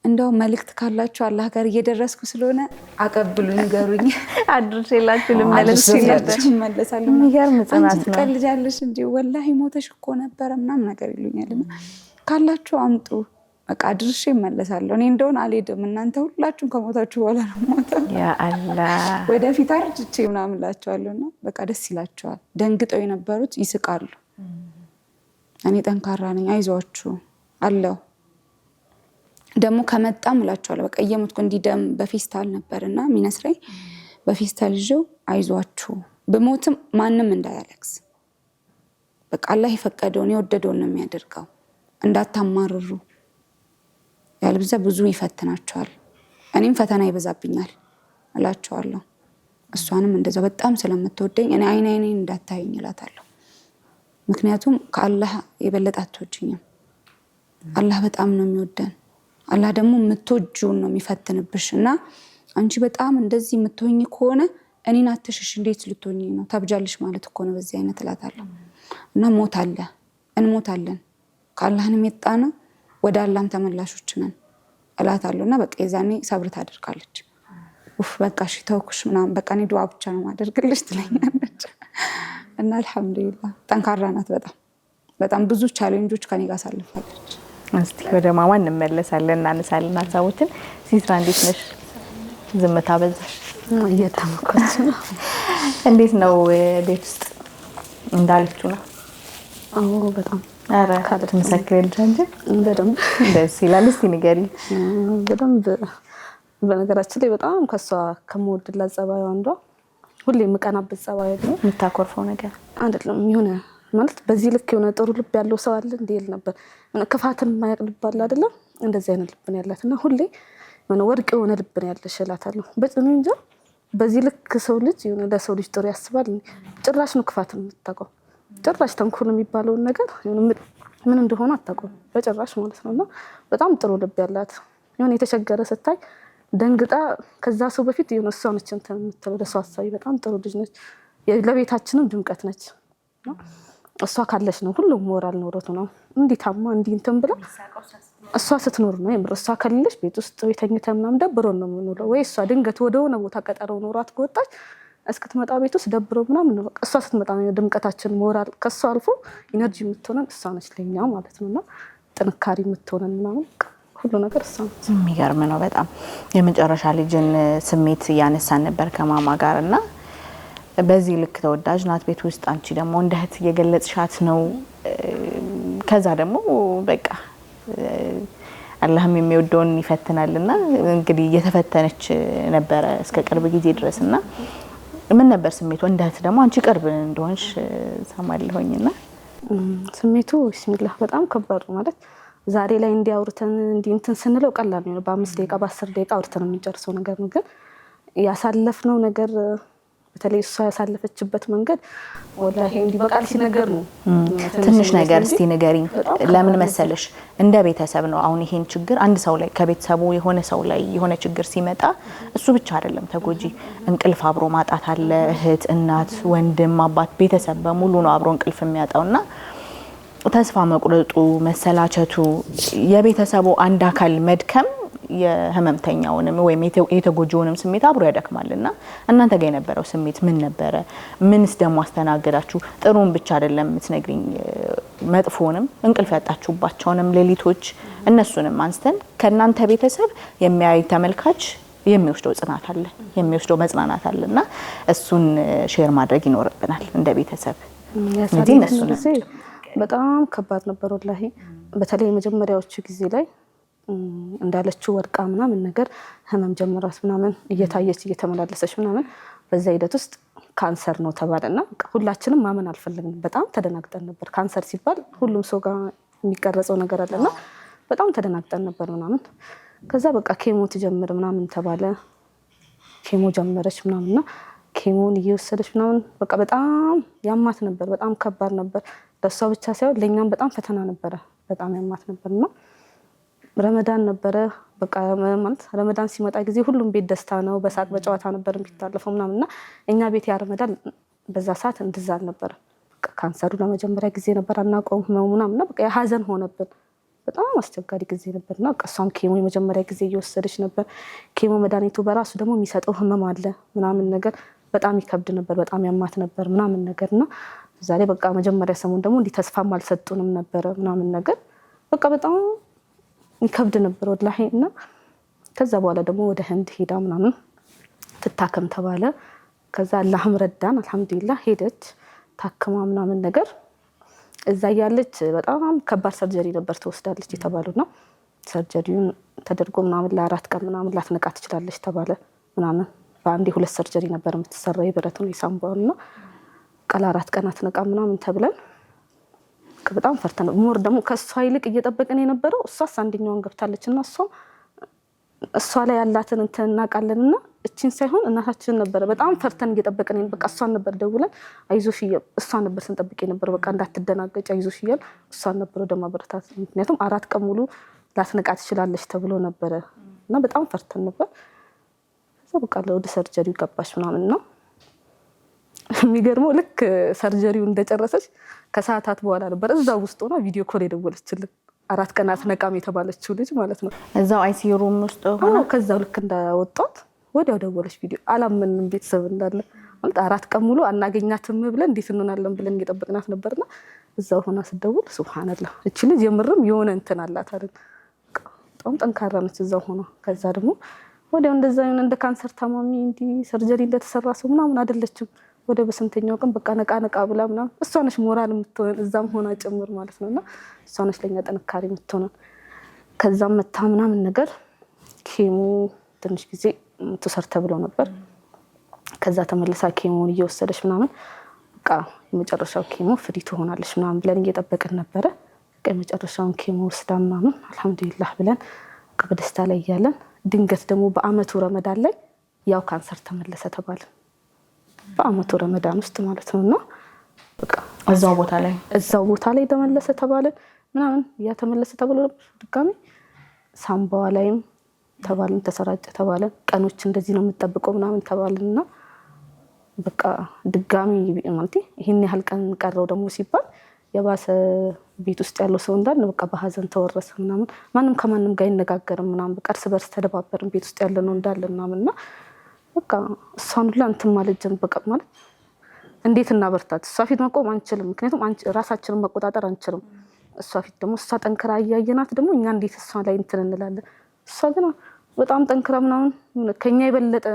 እንደው መልእክት ካላችሁ አላህ ጋር እየደረስኩ ስለሆነ አቀብሉ ንገሩኝ አድርሼላችሁ ልመለሳለሁ የሚገርም ጽናት ነው ቀልጃለሽ እንጂ ወላሂ ሞተሽ እኮ ነበር ምናምን ነገር ይሉኛልና ካላችሁ አምጡ በቃ አድርሼ እመለሳለሁ እኔ እንደውን አልሄድም እናንተ ሁላችሁም ከሞታችሁ በኋላ ነው ሞተው ያ አላህ ወደፊት አርጅቼ ምናምን ላቸዋለሁና በቃ ደስ ይላቸዋል ደንግጠው የነበሩት ይስቃሉ እኔ ጠንካራ ነኝ አይዟችሁ አለው ደሞ ከመጣም ላቸዋለሁ በቃ እየሞትኩ እንዲደም በፌስታል ነበርና ሚነስረኝ በፌስታል ይዤው አይዟችሁ በሞትም ማንንም እንዳያለቅስ በቃ አላህ ይፈቀደውን ይወደደውን ነው የሚያደርገው እንዳታማርሩ ያልብዛ ብዙ ይፈትናቸዋል እኔም ፈተና ይበዛብኛል እላቸዋለሁ እሷንም እንደዛ በጣም ስለምትወደኝ እኔ አይኔን እንዳታየኝ እላታለሁ ምክንያቱም ከአላህ የበለጣቶችኝ አላህ በጣም ነው የሚወደን አላህ ደግሞ የምትወጂውን ነው የሚፈትንብሽና አንቺ በጣም እንደዚህ የምትሆኚ ከሆነ እኔን አትሽሽ እንዴት ልትሆኚ ነው ታብጃለሽ ማለት እኮ ነው በዚህ አይነት እላታለሁ እና ሞት አለ እንሞታለን ከአላህንም የጣና ወደ አላህም ተመላሾች ነን እላታለሁና በቃ የዛኔ ሰብር ታደርጋለች በቃ እሺ ተውኩሽ ምናምን በቃ እኔ ዱዓ ብቻ ነው ማደርግልሽ ትለኛለች እና አልহামዱሊላህ ጠንካራ ናት በጣም ብዙ ቻሌንጆች ከኔ ጋር ሳልፋለች እስቲ ወደ ማማ እንመለሳለን እናነሳለን ሀሳቦችን ሲስራ እንዴት ነሽ ዝምታ በዛሽ እየተመከረች ነው እንዴት ነው ቤት ውስጥ እንዳልኩ ነው አዎ በጣም አረ ካለት መሰክረልሽ እንጂ በደንብ ደስ ይላል እስቲ ንገሪ በደንብ በነገራችን ላይ በጣም ከሷ ከመወድላት ጸባዩ አንዷ ሁሌ የምቀናበት ጸባዩ ነው የምታኮርፈው ነገር አይደለም የሆነ ማለት በዚህ ልክ የሆነ ጥሩ ልብ ያለው ሰው አለ እንዴ ይል ነበር ክፋትን ማያቅልባል አይደለም እንደዚህ አይነት ልብ ነው ያላትና ሁሌ የሆነ ወርቅ የሆነ ልብ ነው ያለሽ እላታለሁ በጽኑ እንጂ በዚህ ልክ ሰው ልጅ የሆነ ለሰው ልጅ ጥሩ ያስባል ጭራሽ ነው ክፋትን የምታውቀው ጭራሽ ተንኮል የሚባለው ነገር ምን እንደሆነ አታውቀው በጭራሽ ማለት ነውና በጣም ጥሩ ልብ ያላት የሆነ የተቸገረ ስታይ ደንግጣ ከዛ ሰው በፊት የሆነ ሰው ነች እንትን የምትለው ለሰው አሳቢ በጣም ጥሩ ልጅ ነች ለቤታችንም ድምቀት ነች እሷ ካለሽ ነው ሁሉም ሞራል ኖሮት ነው እንዲታማ እንትን ብላ እሷ ስትኖር ነው የምር እሷ ከሌለሽ ቤት ውስጥ ወይ ተኝተን ምናምን ደብሮን ነው የምንውለው ወይ እሷ ድንገት ወደሆነ ቦታ ቀጠረው ኖራት ከወጣች እስክትመጣ ቤት ውስጥ ደብሮ ምናምን ነው በቃ እሷ ስትመጣ ነው ድምቀታችን ሞራል ከሷ አልፎ ኢነርጂ የምትሆነን እሷ ነች ለኛ ማለት ነውና ጥንካሬ የምትሆነን ምናምን ሁሉ ነገር እሷ ነች። የሚገርም ነው በጣም። የመጨረሻ ልጅን ስሜት እያነሳን ነበር ከማማ ጋርና በዚህ ልክ ተወዳጅ ናት ቤት ውስጥ አንቺ ደግሞ እንደ እህት እየገለጽሻት ነው። ከዛ ደግሞ በቃ አላህም የሚወደውን ይፈትናልና እንግዲህ እየተፈተነች ነበረ እስከ ቅርብ ጊዜ ድረስና ምን ነበር ስሜቱ? እንደ እህት ደግሞ አንቺ ቅርብ እንደሆንሽ ሰማለሁኝና ስሜቱ ቢስሚላህ በጣም ከባድ ነው ማለት ዛሬ ላይ እንዲያውርተን እንትን ስንለው ቀላል ነው። በ5 ደቂቃ በ10 ደቂቃ አውርተን የምንጨርሰው ነገር ነው። ግን ያሳለፍነው ነገር በተለይ እሷ ያሳለፈችበት መንገድ ወላሂ እንዲህ በቃል ሲነገር ነው። ትንሽ ነገር እስቲ ንገሪኝ። ለምን መሰለሽ እንደ ቤተሰብ ነው አሁን ይሄን ችግር አንድ ሰው ላይ ከቤተሰቡ የሆነ ሰው ላይ የሆነ ችግር ሲመጣ እሱ ብቻ አይደለም ተጎጂ። እንቅልፍ አብሮ ማጣት አለ። እህት፣ እናት፣ ወንድም፣ አባት ቤተሰብ በሙሉ ነው አብሮ እንቅልፍ የሚያጣውና ተስፋ መቁረጡ፣ መሰላቸቱ የቤተሰቡ አንድ አካል መድከም የህመምተኛውንም ወይም የተጎጂውንም ስሜት አብሮ ያደክማልና እናንተ ጋር የነበረው ስሜት ምን ነበረ? ምንስ ደግሞ አስተናገዳችሁ? ጥሩን ብቻ አይደለም የምትነግሪኝ መጥፎንም እንቅልፍ ያጣችሁባቸውንም ሌሊቶች እነሱንም አንስተን ከናንተ ቤተሰብ የሚያይ ተመልካች የሚወስደው ጽናት አለ፣ የሚወስደው መጽናናት አለና እሱን ሼር ማድረግ ይኖርብናል እንደ ቤተሰብ። እንዴ እነሱን በጣም ከባድ ነበር ወላሂ። በተለይ የመጀመሪያዎቹ ጊዜ ላይ እንዳለችው ወርቃ ምናምን ነገር ህመም ጀመራት ምናምን እየታየች እየተመላለሰች ምናምን በዛ ሂደት ውስጥ ካንሰር ነው ተባለና ሁላችንም ማመን አልፈለግንም። በጣም ተደናግጠን ነበር። ካንሰር ሲባል ሁሉም ሰው ጋር የሚቀረጸው ነገር አለና በጣም ተደናግጠን ነበር ምናምን። ከዛ በቃ ኬሞ ትጀምር ምናምን ተባለ። ኬሞ ጀመረች ምናምንና ኬሞን እየወሰደች ምናምን በቃ በጣም ያማት ነበር። በጣም ከባድ ነበር። ለሷ ብቻ ሳይሆን ለኛም በጣም ፈተና ነበረ። በጣም ያማት ነበርና ረመዳን ነበረ። በቃ ማለት ረመዳን ሲመጣ ጊዜ ሁሉም ቤት ደስታ ነው፣ በሳቅ በጨዋታ ነበር የሚታለፈው ምናምንና እኛ ቤት ያ ረመዳን በዛ ሰዓት እንደዛ ነበር። ካንሰሩ ለመጀመሪያ ጊዜ ነበር አናውቀውም ነው ምናምንና በቃ የሀዘን ሆነብን። በጣም አስቸጋሪ ጊዜ ነበርና እሷም ኬሞ የመጀመሪያ ጊዜ እየወሰደች ነበር። ኬሞ መድኃኒቱ በራሱ ደግሞ የሚሰጠው ህመም አለ ምናምን ነገር በጣም ይከብድ ነበር። በጣም ያማት ነበር ምናምን ነገርና ዛሬ በቃ መጀመሪያ ሰሞን ደግሞ እንዲህ ተስፋም አልሰጡንም ነበር ምናምን ነገር በቃ በጣም ይከብድ ነበር ወላሂ። እና ከዛ በኋላ ደግሞ ወደ ህንድ ሄዳ ምናምን ትታከም ተባለ። ከዛ አላህም ረዳን አልহামዱሊላህ ሄደች ታከማ ምናምን ነገር። እዛ ያለች በጣም ከባድ ሰርጀሪ ነበር ተወስዳለች የተባሉና ሰርጀሪውን ተደርጎ ምናምን ለ4 ቀን ምናምን ላትነቃ ትችላለች ተባለ ምናምን። በአንዴ 2 ሰርጀሪ ነበር የምትሰራው የብረቱን የሳምባውና ቀላ 4 ቀን አትነቃ ምናምን ተብለን በጣም ፈርተን ሞር ደግሞ ከሷ ይልቅ እየጠበቀን የነበረው እሷስ አንደኛውን ገብታለችና እሷ ላይ ያላትን እናቃለንና እቺን ሳይሆን እናታችን ነበር በጣም ፈርተን እየጠበቀን በቃ እሷን ነበር ደውለን አይዞሽ እሷን ነበር ስንጠብቅ የነበረው በቃ እንዳትደናገጭ አይዞሽ ይያል እሷን ነበር ወደ ማበረታት። ምክንያቱም 4 ቀን ሙሉ ላትነቃ ትችላለች ተብሎ ነበር እና በጣም ፈርተን ነበር። ከዛ በቃ ወደ ሰርጀሪው ገባች ምናምን ነው። የሚገርመው ልክ ሰርጀሪው እንደጨረሰች ከሰዓታት በኋላ ነበር እዛው ውስጥ ሆና ቪዲዮ ኮል የደወለችልን 4 ቀናት ነቃም የተባለችው ልጅ ማለት ነው። እዛው አይሲዩ ሩም ውስጥ ሆና ከዛው ልክ እንዳወጣት ወዲያው ደወለች ቪዲዮ። አላመንም ቤተሰብ እንዳለ ማለት 4 ቀን ሙሉ አናገኛትም ብለን እንዴት እንሆናለን ብለን እየጠበቅናት ነበርና እዛው ሆና ስትደውል ሱብሃንአላህ እቺ ልጅ የምርም የሆነ እንትን አላት አይደል በጣም ጠንካራ ነች እዛው ሆና። ከዛ ደግሞ ወዲያው እንደዛ የሆነ እንደ ካንሰር ታማሚ እንዲ ሰርጀሪ እንደተሰራ ሰው ምናምን አይደለችም። ወደ በስንተኛው ቀን በቃ ነቃ ብላ ምናምን እሷ ነች ሞራል የምትሆን እዛም ሆና ጭምር ማለት ነውና እሷ ነች ለኛ ጥንካሬ የምትሆን። ከዛም መታ ምናምን ነገር ኬሞ ትንሽ ጊዜ ተሰርተ ተብሎ ነበር። ከዛ ተመልሳ ኬሞን እየወሰደች ምናምን በቃ የመጨረሻው ኬሞ ፍሪ ትሆናለች ምናምን ብለን እየጠበቅን ነበረ። በቃ የመጨረሻውን ኬሞ ወስዳ ምናምን አልহামዱሊላህ ብለን በደስታ ላይ ያለን ድንገት ደግሞ በአመቱ ረመዳን ላይ ያው ካንሰር ተመለሰ ተባለ። በአመቱ ረመዳን ውስጥ ማለት ነውና በቃ እዛው ቦታ ላይ ተመለሰ ተባለ ምናምን ያ ተመለሰ ተብሎ ድጋሚ ሳምባዋ ላይም ተባልን ተሰራጨ ተባለ። ቀኖች እንደዚህ ነው የምትጠብቀው ምናምን ተባልና በቃ ድጋሚ ማለት ይሄን ያህል ቀን ቀረው ደግሞ ሲባል የባሰ ቤት ውስጥ ያለው ሰው እንዳለ በቃ በሀዘን ተወረሰ ምናምን ማንም ከማንም ጋር ይነጋገርም ምናምን በቃ እርስ በርስ ተደባበርን ቤት ውስጥ ያለ ነው እንዳለ ምናምንና በቃ እሷን ሁላ እንትን ማለት ጀምር በቃ ማለት እንዴት እናበርታት? እሷ ፊት መቆም አንችልም፣ ምክንያቱም ራሳችንን መቆጣጠር አንችልም። እሷ ፊት ደግሞ እሷ ጠንክራ እያየናት ደግሞ እኛ እንዴት እሷ ላይ እንትን እንላለን? እሷ ግን በጣም ጠንክራ ምናምን ከኛ የበለጠ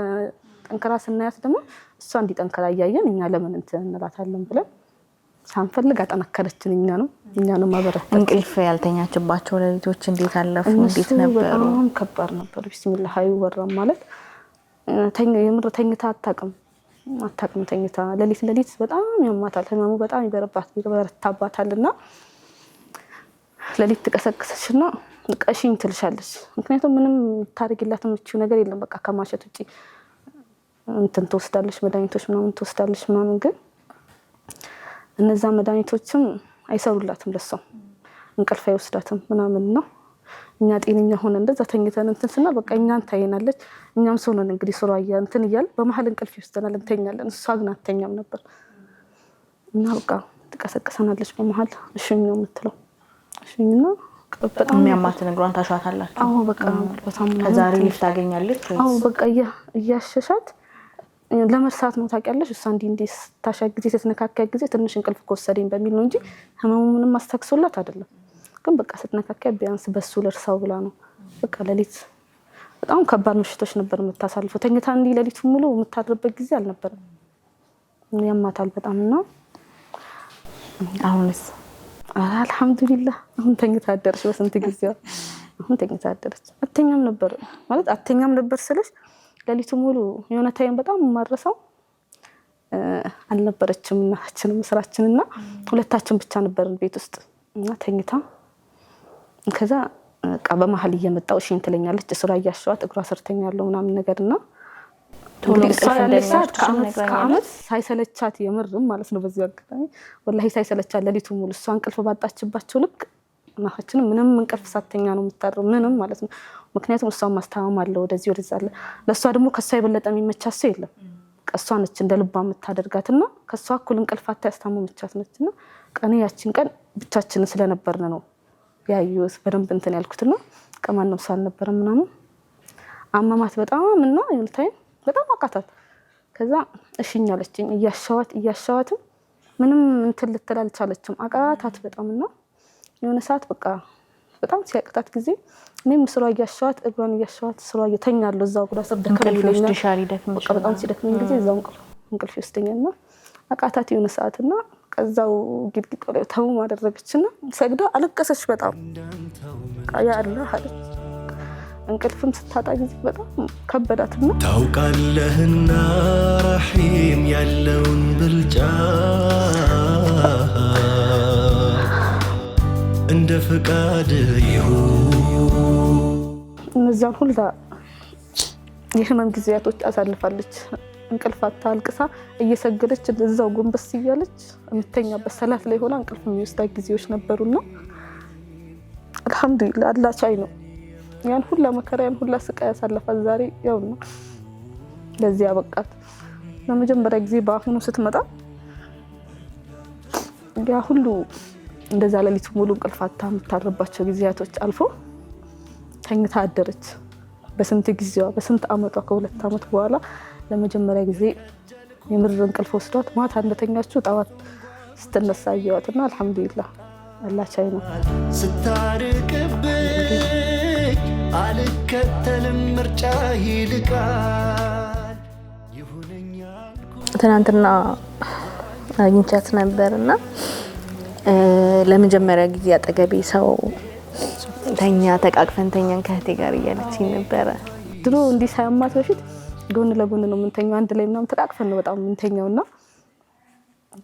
ጠንክራ ስናያት ደግሞ እሷ እንዲጠንክራ እያየን እኛ ለምን እንትን እንላታለን ብለን ሳንፈልግ አጠናከረችን። እኛንም ማበረታት። እንቅልፍ ያልተኛችባቸው ሌሊቶች እንዴት አለፉ? እንዴት ነበሩ? በጣም ከባድ ነበር። ቢስሚላህ አይወራም ማለት የምር ተኝታ አታውቅም ተኝታ ሌሊት በጣም ያማታል። ህመሙ በጣም ይበረታባታልና ሌሊት ትቀሰቅሰሽና ቀሽኝ ትልሻለች። ምክንያቱም ምንም ታርግላት የምትችው ነገር የለም። በቃ ከማሸት ውጪ እንትን ትወስዳለች፣ መድኃኒቶች ምናምን ትወስዳለች ምናምን። ግን እነዛ መድኃኒቶችም አይሰሩላትም፣ ለሷ እንቅልፍ አይወስዳትም ምናምን ነው። እኛ ጤነኛ ሆነ እንደዛ ተኝተን እንትን ስና በቃ እኛን ታየናለች። እኛም ሰው ነን እንግዲህ ሱራያ እንትን እያል በመሀል እንቅልፍ ይወስደናል፣ እንተኛለን። እሷ ግን አትተኛም ነበር እና በቃ ትቀሰቅሰናለች በመሀል። እሽኝ ነው የምትለው። እሽኝና በጣም የሚያማትን እግሯን ታሻታላችሁ? አዎ በቃ በጣም ከዛሬ ልፍ ታገኛለች? አዎ በቃ እያሸሻት ለመርሳት ነው ታውቂያለሽ። እሷ እንዲህ ስታሻ ጊዜ ስትነካካ ጊዜ ትንሽ እንቅልፍ ከወሰደኝ በሚል ነው እንጂ ህመሙ ምንም አስተክሶላት አይደለም። ግን በቃ ስትነካካ ቢያንስ በሱ ልርሳው ብላ ነው። በቃ ሌሊት በጣም ከባድ ምሽቶች ነበር የምታሳልፈው። ተኝታ እንዲህ ሌሊቱ ሙሉ የምታድርበት ጊዜ አልነበረም። ያማታል በጣም እና አሁንስ አልሐምዱሊላህ አሁን ተኝታ አደረች። በስንት ጊዜዋ አሁን ተኝታ አደረች። አተኛም ነበር ማለት አተኛም ነበር ስልሽ ሌሊቱ ሙሉ የሆነ ታይም በጣም ማረሳው አልነበረችም እናታችንም ስራችንና ሁለታችን ብቻ ነበርን ቤት ውስጥ እና ተኝታ ከዛ በቃ በመሀል እየመጣው እሺ እንትለኛለች። ስራ እያሸዋት እግሯ ሰርተኛለሁ ምናምን ነገርና ከአመት ሳይሰለቻት የምርም ማለት ነው። በዚህ አጋጣሚ ወላሂ ሳይሰለቻት ሌሊቱ ሙሉ እሷ እንቅልፍ ባጣችባቸው ልክ እናታችን ምንም እንቅልፍ ሳተኛ ነው የምታድረው ምንም ማለት ነው። ምክንያቱም እሷን ማስተማም አለ ወደዚህ ወደዛ አለ። ለእሷ ደግሞ ከሷ የበለጠ የሚመቻት ሰው የለም። እሷ ነች እንደ ልባ የምታደርጋትና ከሷ እኩል እንቅልፍ አታያስታመመቻት ነችና ቀኔ ያችን ቀን ብቻችንን ስለነበርን ነው ያዩት በደንብ እንትን ያልኩትና ከማንም ሰው አልነበረም ምናምን አማማት በጣም እና ይልታይ በጣም አቃታት። ከዛ እሺኝ አለችኝ እያሻዋትም ምንም እንትን ልትል አልቻለችም። አቃታት በጣምና የሆነ ሰዓት በቃ በጣም ሲያቅታት ጊዜ እኔም ስሯ እያሻዋት እግሯን እያሻዋት ስሯ እየተኛለሁ እዛው እግሯ ስር ደከመኝ በቃ በጣም ሲደክመኝ ጊዜ እዛው እንቅልፍ ይወስደኛልና አቃታት የሆነ ሰዓትና ከዛው ግድግድ ወደ ተው ማደረገችና ሰግዳ አለቀሰች በጣም ያ አላህ አለች። እንቅልፍም ስታጣ ጊዜ በጣም ከበዳትና ታውቃለህና ረሂም ያለውን ብልጫ እንደ ፍቃድ ይሁን። እነዛን ሁላ የህመም ጊዜያቶች አሳልፋለች። እንቅልፋታ አልቅሳ እየሰገደች እዛው ጎንበስ እያለች የምተኛበት ሰላት ላይ ሆና እንቅልፍ የሚወስዳት ጊዜዎች ነበሩና አልሐምዱሊላህ አላህ ቻይ ነው። ያን ሁላ መከራ ያን ሁላ ስቃይ ያሳለፋት ዛሬ ያው ነው ለዚህ ያበቃት። ለመጀመሪያ ጊዜ በአሁኑ ስትመጣ ያ ሁሉ እንደዛ ሌሊት ሙሉ እንቅልፋታ የምታረባቸው ጊዜያቶች አልፎ ተኝታ አደረች። በስንት ጊዜዋ በስንት አመቷ ከ2 አመት በኋላ ለመጀመሪያ ጊዜ የምር እንቅልፍ ወስዷት ማታ እንደተኛችው ጣዋት ስትነሳ አየዋትና አልሐምዱሊላህ አላህ ቻይ ነው። ስታርቅብኝ አልከተልም ምርጫ ይልቃል ይሁነኛል። ትናንትና አግኝቻት ነበርና ለመጀመሪያ ጊዜ አጠገቤ ሰው ተኛ ተቃቅፈን ተኛን ከእህቴ ጋር እያለችኝ ነበረ። ድሮ እንዲህ ሳያማት በፊት ጎን ለጎን ነው የምንተኛው አንድ ላይ ምናምን ተቃቅፈን ነው በጣም የምንተኛውና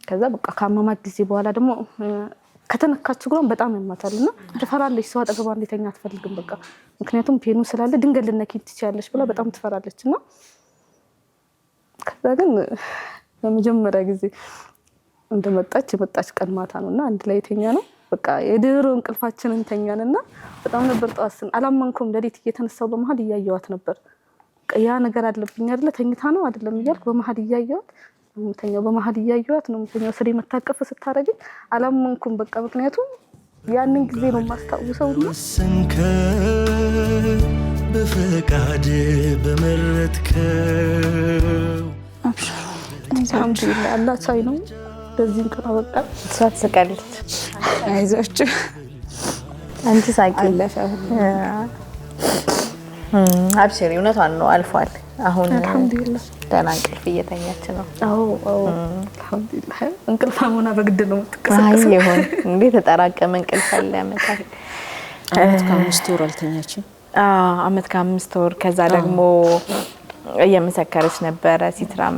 ከዛ በቃ ከአማማት ጊዜ በኋላ ደግሞ ከተነካች ግሯን በጣም ያማታልና ትፈራለች። ሰው አጠገቧ እንዲተኛ አትፈልግም በቃ ምክንያቱም ፔኑ ስላለ ድንገት ልነኪ ትችያለሽ ብላ በጣም ትፈራለችና ከዛ ግን ለመጀመሪያ ጊዜ እንደመጣች የመጣች ቀን ማታ ነውና አንድ ላይ ተኛ ነው በቃ የድሮ እንቅልፋችንን ተኛንና በጣም ነበር ጧስን አላማንኩም። ሌሊት እየተነሳው በመሀል እያየዋት ነበር ያ ነገር አለብኝ አይደለ ተኝታ ነው አይደለም እያልኩ በመሀል እያየዋት ምተኛው በመሀል እያየዋት ነው ምተኛው ስሪ መታቀፍ ስታረግኝ አላማንኩም በቃ ምክንያቱም ያንን ጊዜ ነው ማስታውሰውና በፈቃድ በመረጥከው አልሐምዱሊላህ አላህ ቻይ ነው። በዚህም ቀን አበቃ። እሷ ትስቃለች። አይዟችሁ አንቺ ሳቂ። አለፈ። አብሽሪ፣ እውነቷን ነው፣ አልፏል። አሁን አልሐምዱሊላህ ደህና እንቅልፍ እየተኛች ነው። አዎ አልሐምዱሊላህ። እንቅልፍ አሁን በግድ ነው አይ የምትቀሰቀሰው። ይሁን እንዴ ተጠራቀመ እንቅልፍ አለ ያመጣል። አመት ከ5 ወር አልተኛችም። አመት ከ5 ወር። ከዛ ደግሞ እየመሰከረች ነበረ። ሲትራም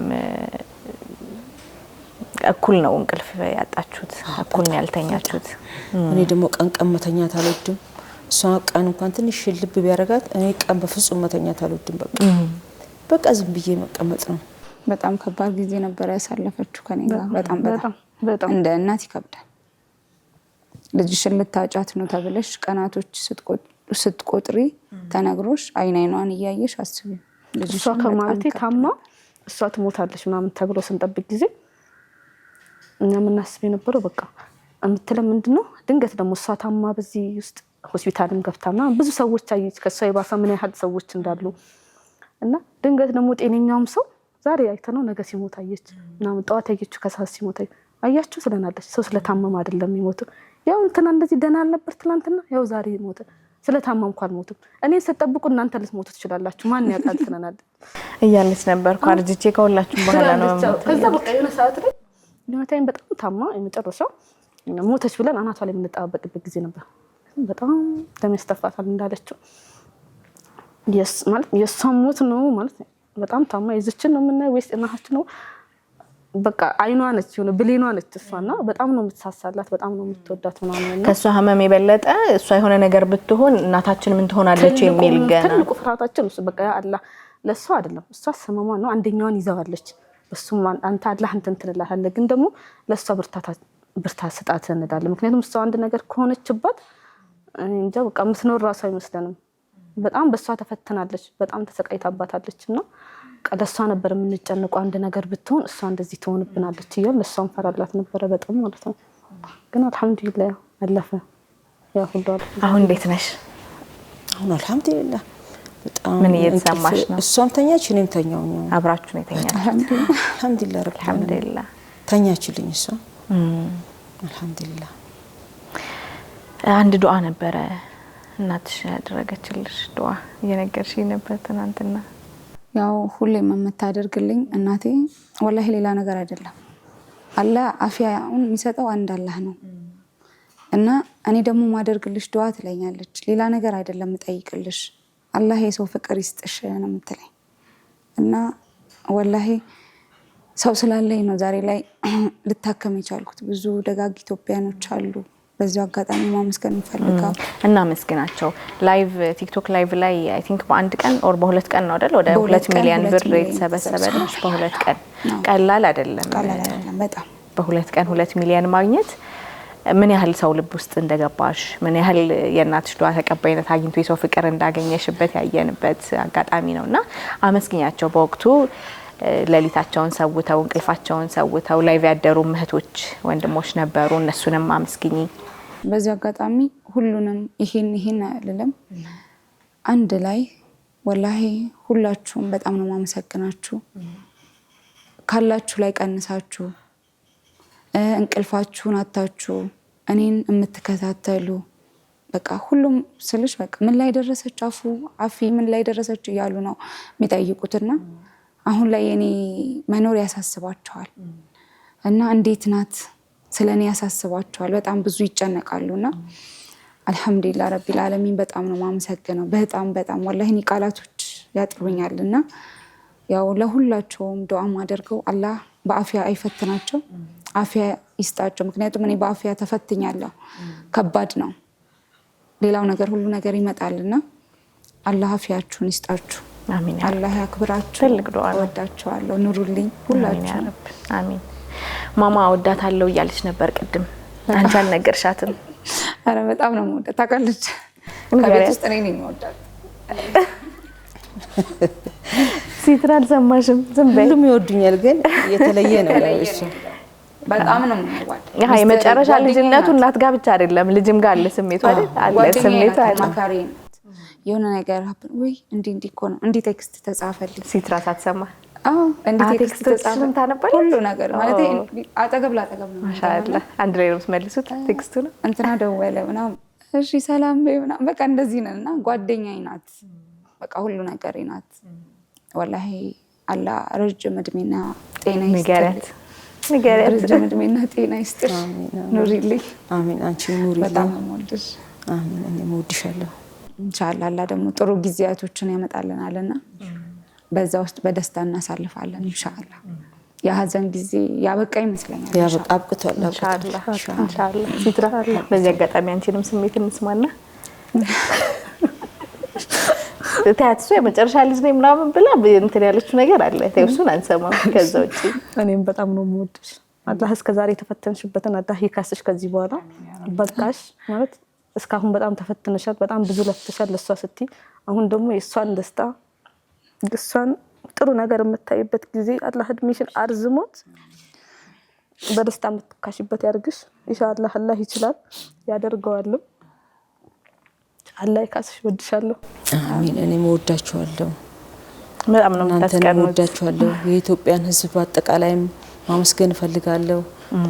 እኩል ነው እንቅልፍ ያጣችሁት፣ እኩል ነው ያልተኛችሁት። እኔ ደግሞ ቀን መተኛት አልወድም። እሷ ቀን እንኳን ትንሽ ልብ ቢያረጋት እኔ ቀን በፍጹም መተኛት አልወድም። በቃ ዝም ብዬ መቀመጥ ነው። በጣም ከባድ ጊዜ ነበር ያሳለፈችው ከኔ ጋር። በጣም በጣም እንደ እናት ይከብዳል። ልጅሽን ልታጫት ነው ተብለሽ ቀናቶች ስትቆጥሪ ተነግሮሽ አይኗን እያየሽ አስቢ። እሷ ከማለቴ ታማ እሷ ትሞታለች ምናምን ተብሎ ስንጠብቅ ጊዜ እኛ የምናስብ የነበረው በቃ የምትለው ምንድነው ድንገት ደግሞ እሷ ታማ በዚህ ውስጥ ሆስፒታልም ገብታና ብዙ ሰዎች አየች ከሷ የባሰ ምን ያህል ሰዎች እንዳሉ እና ድንገት ደግሞ ጤነኛውም ሰው ዛሬ አይተነው ነገ ሲሞት አየች ምናምን ጠዋት አየችው ከሰዓት ሲሞት አያችሁ ስለናለች። ሰው ስለታመም አይደለም የሚሞተው። ያው እንትና እንደዚህ ደህና አልነበር ትላንትና ያው ዛሬ ሞተ። ስለታመምኩ አልሞትም። እኔ ሰጠብቁ እናንተ ልትሞቱ ትችላላችሁ ማን ያውቃል ትለናለች እያለች ነበር። ኳርጅቼ ከሁላችሁም በኋላ ነው ከዛ በቃ የሆነ ሰዓት ላይ ሊመታኝ በጣም ታማ የመጨረሻው ሞተች ብለን አናቷ ላይ የምንጠባበቅበት ጊዜ ነበር። በጣም ለሚያስተፋታል እንዳለችው ማለት የሷም ሞት ነው ማለት በጣም ታማ ይዝችን ነው የምናየው ወይስ እናታችን ነው? በቃ አይኗ ነች የሆነ ብሌኗ ነች እሷና በጣም ነው የምትሳሳላት፣ በጣም ነው የምትወዳት ምናምን። ከሷ ህመም የበለጠ እሷ የሆነ ነገር ብትሆን እናታችን ምን ትሆናለች የሚል ገና ትልቁ ፍርሃታችን እሱ በቃ አላህ ለሷ አይደለም እሷ ሰመሟ ነው አንደኛዋን ይዘዋለች። እሱም አንተ አላህ እንትን ትልላታለህ፣ ግን ደግሞ ለሷ ብርታት ስጣት እንላለን። ምክንያቱም እሷ አንድ ነገር ከሆነችባት እንጃ በቃ ምትኖር ራሱ አይመስለንም። በጣም በሷ ተፈትናለች፣ በጣም ተሰቃይታባታለች እና ቀለሷ ነበር የምንጨነቀው አንድ ነገር ብትሆን እሷ እንደዚህ ትሆንብናለች እያልን ለሷን ፈራላት ነበረ በጣም ማለት ነው። ግን አልሐምዱሊላህ አለፈ ያ ሁሉ አለፈ። አሁን እንዴት ነሽ? አሁን አልሐምዱሊላህ በጣም ምን እየተሰማሽ ነው? እሷም ተኛች እኔም ተኛው ነው። አብራችሁ ነው የተኛችሁት? አልሐምዱሊላህ አልሐምዱሊላህ ተኛችልኝ እሷ አልሐምዱሊላህ። አንድ ዱዓ ነበረ እናትሽ ያደረገችልሽ ዱዓ እየነገርሽኝ ነበር ትናንትና። ያው ሁሌም የምታደርግልኝ እናቴ ወላሂ ሌላ ነገር አይደለም። አላህ አፊያውን የሚሰጠው አንድ አላህ ነው እና እኔ ደግሞ ማደርግልሽ ዱዓ ትለኛለች። ሌላ ነገር አይደለም የምጠይቅልሽ፣ አላህ የሰው ፍቅር ይስጥሽ ነው የምትለኝ እና ወላሂ ሰው ስላለኝ ነው ዛሬ ላይ ልታከም የቻልኩት። ብዙ ደጋግ ኢትዮጵያኖች አሉ። በዚሁ አጋጣሚ ማመስገን እንፈልጋው እና መስገናቸው ላይቭ ቲክቶክ ላይቭ ላይ አይ ቲንክ በአንድ ቀን ኦር በሁለት ቀን ነው አይደል ወደ 2 ሚሊዮን ብር የተሰበሰበልሽ። በሁለት ቀን ቀላል አይደለም በጣም በሁለት ቀን 2 ሚሊዮን ማግኘት ምን ያህል ሰው ልብ ውስጥ እንደገባሽ ምን ያህል የእናትሽ ዱዓ ተቀባይነት አግኝቶ የሰው ፍቅር እንዳገኘሽበት ያየንበት አጋጣሚ ነውና አመስግኛቸው። በወቅቱ ለሊታቸውን ሰውተው እንቅልፋቸውን ሰውተው ላይቭ ያደሩ እህቶች ወንድሞች ነበሩ። እነሱንም አመስግኝ። በዚህ አጋጣሚ ሁሉንም ይሄን አይደለም አንድ ላይ ወላሂ ሁላችሁም በጣም ነው ማመሰግናችሁ። ካላችሁ ላይ ቀንሳችሁ እንቅልፋችሁን አታችሁ እኔን የምትከታተሉ በቃ ሁሉም ስልሽ በቃ ምን ላይ ደረሰች አፊ ምን ላይ ደረሰች እያሉ ነው የሚጠይቁትና አሁን ላይ እኔ መኖር ያሳስባቸዋል እና እንዴት ናት ስለኔ ያሳስባቸዋል። በጣም ብዙ ይጨነቃሉና አልሐምዱሊላህ ረቢል ዓለሚን በጣም ነው ማመሰግነው። በጣም ወላሂ እኔ ቃላቶች ያጥሩኛልና ያው ለሁላቸውም ዱዓ ማደርገው አላህ በአፊያ አይፈትናቸው፣ አፊያ ይስጣቸው። ምክንያቱም እኔ በአፊያ ተፈትኛለሁ። ከባድ ነው። ሌላው ነገር ሁሉ ነገር ይመጣልና አላህ አፊያችሁን ይስጣችሁ። አሚን። አላህ ያክብራችሁ። ትልቅ ዱዓ ነው። ወዳችኋለሁ። ኑሩልኝ ሁላችሁ። አሚን። ማማ ወዳታለሁ እያለች ነበር ቅድም። አንቺ አልነገርሻትም? አረ በጣም ነው የምወዳት ታውቃለች። ከቤት ውስጥ እኔ ነኝ የምወዳት። ሲትራ አልሰማሽም? ዝም በይ። ሁሉም ይወዱኛል ግን የተለየ ነው እሱ። በጣም ነው የምወዳት። ያ የመጨረሻ ልጅነቱ እናት ጋር ብቻ አይደለም ልጅም ጋር አለ ስሜቱ አይደል? አለ ስሜቱ አለ። ማካሪ የሆነ ነገር ሀፕን ወይ እንዲህ እኮ ነው እንዲህ ቴክስት ተጻፈልኝ ሲትራ ሳትሰማ እንዲህ ቴክስት ተጻፈልኝ ታነባለች ሁሉ ነገር ማለት አጠገብ ላጠገብ ነው ማሻአላ አንድ ላይ ነው የምትመልሱት ቴክስቱ ነው እንትና ደወለ ምናምን እሺ ሰላም በይ ምናምን በቃ እንደዚህ ነንና ጓደኛዬ ናት በቃ ሁሉ ነገሬ ናት ወላሂ አላህ ረጅም እድሜና ጤና ይስጥልኝ ንገረት ረጅም እድሜና ጤና ይስጥልኝ ኑሪልኝ አሜን አንቺ ኑሪልኝ በጣም እወድሽ አሜን እኔ እወድሻለሁ ኢንሻአላህ አላህ ደግሞ ጥሩ ጊዜያቶችን ያመጣልናልና በዛ ውስጥ በደስታ እናሳልፋለን ኢንሻአላህ የሀዘን ጊዜ ያበቃ ይመስለኛል ያበቃ አብቅቷል ኢንሻአላህ ሲትራ በዚህ አጋጣሚ አንቺንም ስሜት እንስማና ታትሶ የመጨረሻ ልጅ ነኝ ምናምን ብላ እንትን ያለችው ነገር አለ ታውሱን አንሰማም ከዛ ውጪ እኔም በጣም ነው የምወድሽ አላህ እስከዛሬ ተፈተንሽበትን አላህ ይካስሽ ከዚህ በኋላ በቃሽ ማለት እስካሁን በጣም ተፈትነሻል በጣም ብዙ ለፍተሻል ለሷ ስትይ አሁን ደግሞ የሷን ደስታ እሷን ጥሩ ነገር የምታይበት ጊዜ አላህ እድሜሽን አርዝሞት በደስታ የምትካሽበት ያርግሽ ኢንሻአላህ አላህ ይችላል ያደርገዋል አላህ ይካስሽ ወድሻለሁ አሜን እኔ እወዳችኋለሁ በጣም ነው የምታስቀኑት እወዳችኋለሁ የኢትዮጵያን ህዝብ አጠቃላይም ማመስገን ፈልጋለሁ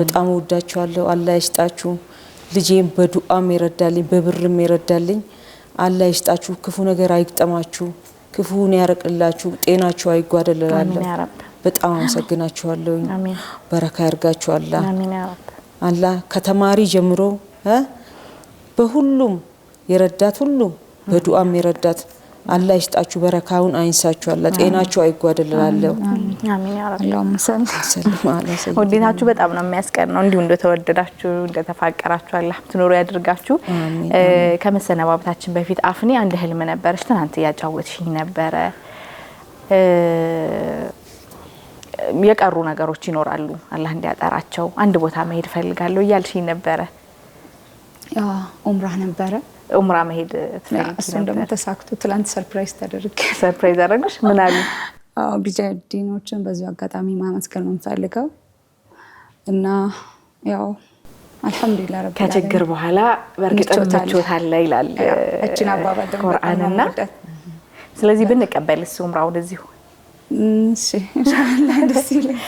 በጣም እወዳችኋለሁ አላህ ይስጣችሁ ልጄም በዱዓም ይረዳልኝ በብርም ይረዳልኝ አላህ ይስጣችሁ ክፉ ነገር አይግጠማችሁ ክፉን ያርቅላችሁ ጤናችሁ አይጓደልላችሁ በጣም አመሰግናችኋለሁ አሜን በረካ ያርጋችሁ አላህ አሜን ያ ረብ አላህ ከተማሪ ጀምሮ በሁሉም ይረዳት ሁሉ በዱዓም ይረዳት አላህ ይስጣችሁ በረካውን አይንሳችሁ አላህ ጤናችሁ አይጓደልላችሁ አሜን ያ ረብ اللهم صل على سيدنا ወዲታችሁ በጣም ነው የሚያስቀነው እንዲሁ እንደተወደዳችሁ እንደተፋቀራችሁ አላህ ትኖሩ ያድርጋችሁ ከመሰነባበታችን በፊት አፍኔ አንድ ህልም ነበርሽ ትናንት ያጫወትሽኝ ነበረ የቀሩ ነገሮች ይኖራሉ አላህ እንዲያጠራቸው አንድ ቦታ መሄድ ፈልጋለሁ እያልሽኝ ነበረ ኡምራ ነበረ ኡምራ መሄድ ትፈልጊ እሱን ደግሞ ተሳክቶ ትላንት ሰርፕራይዝ ተደረገ ሰርፕራይዝ አደረግሽ ምን አሉ ቢጃዲኖችን በዚሁ አጋጣሚ ማመስገን እንፈልገው እና ያው አልহামዱሊላህ ረብ ከችግር በኋላ በርግጥ ምቾት አለ ይላል እቺን አባባል ደግሞ ቁርአንና ስለዚህ ብንቀበልስ ኡምራው ወደዚሁ እሺ ኢንሻአላህ ደስ ይላል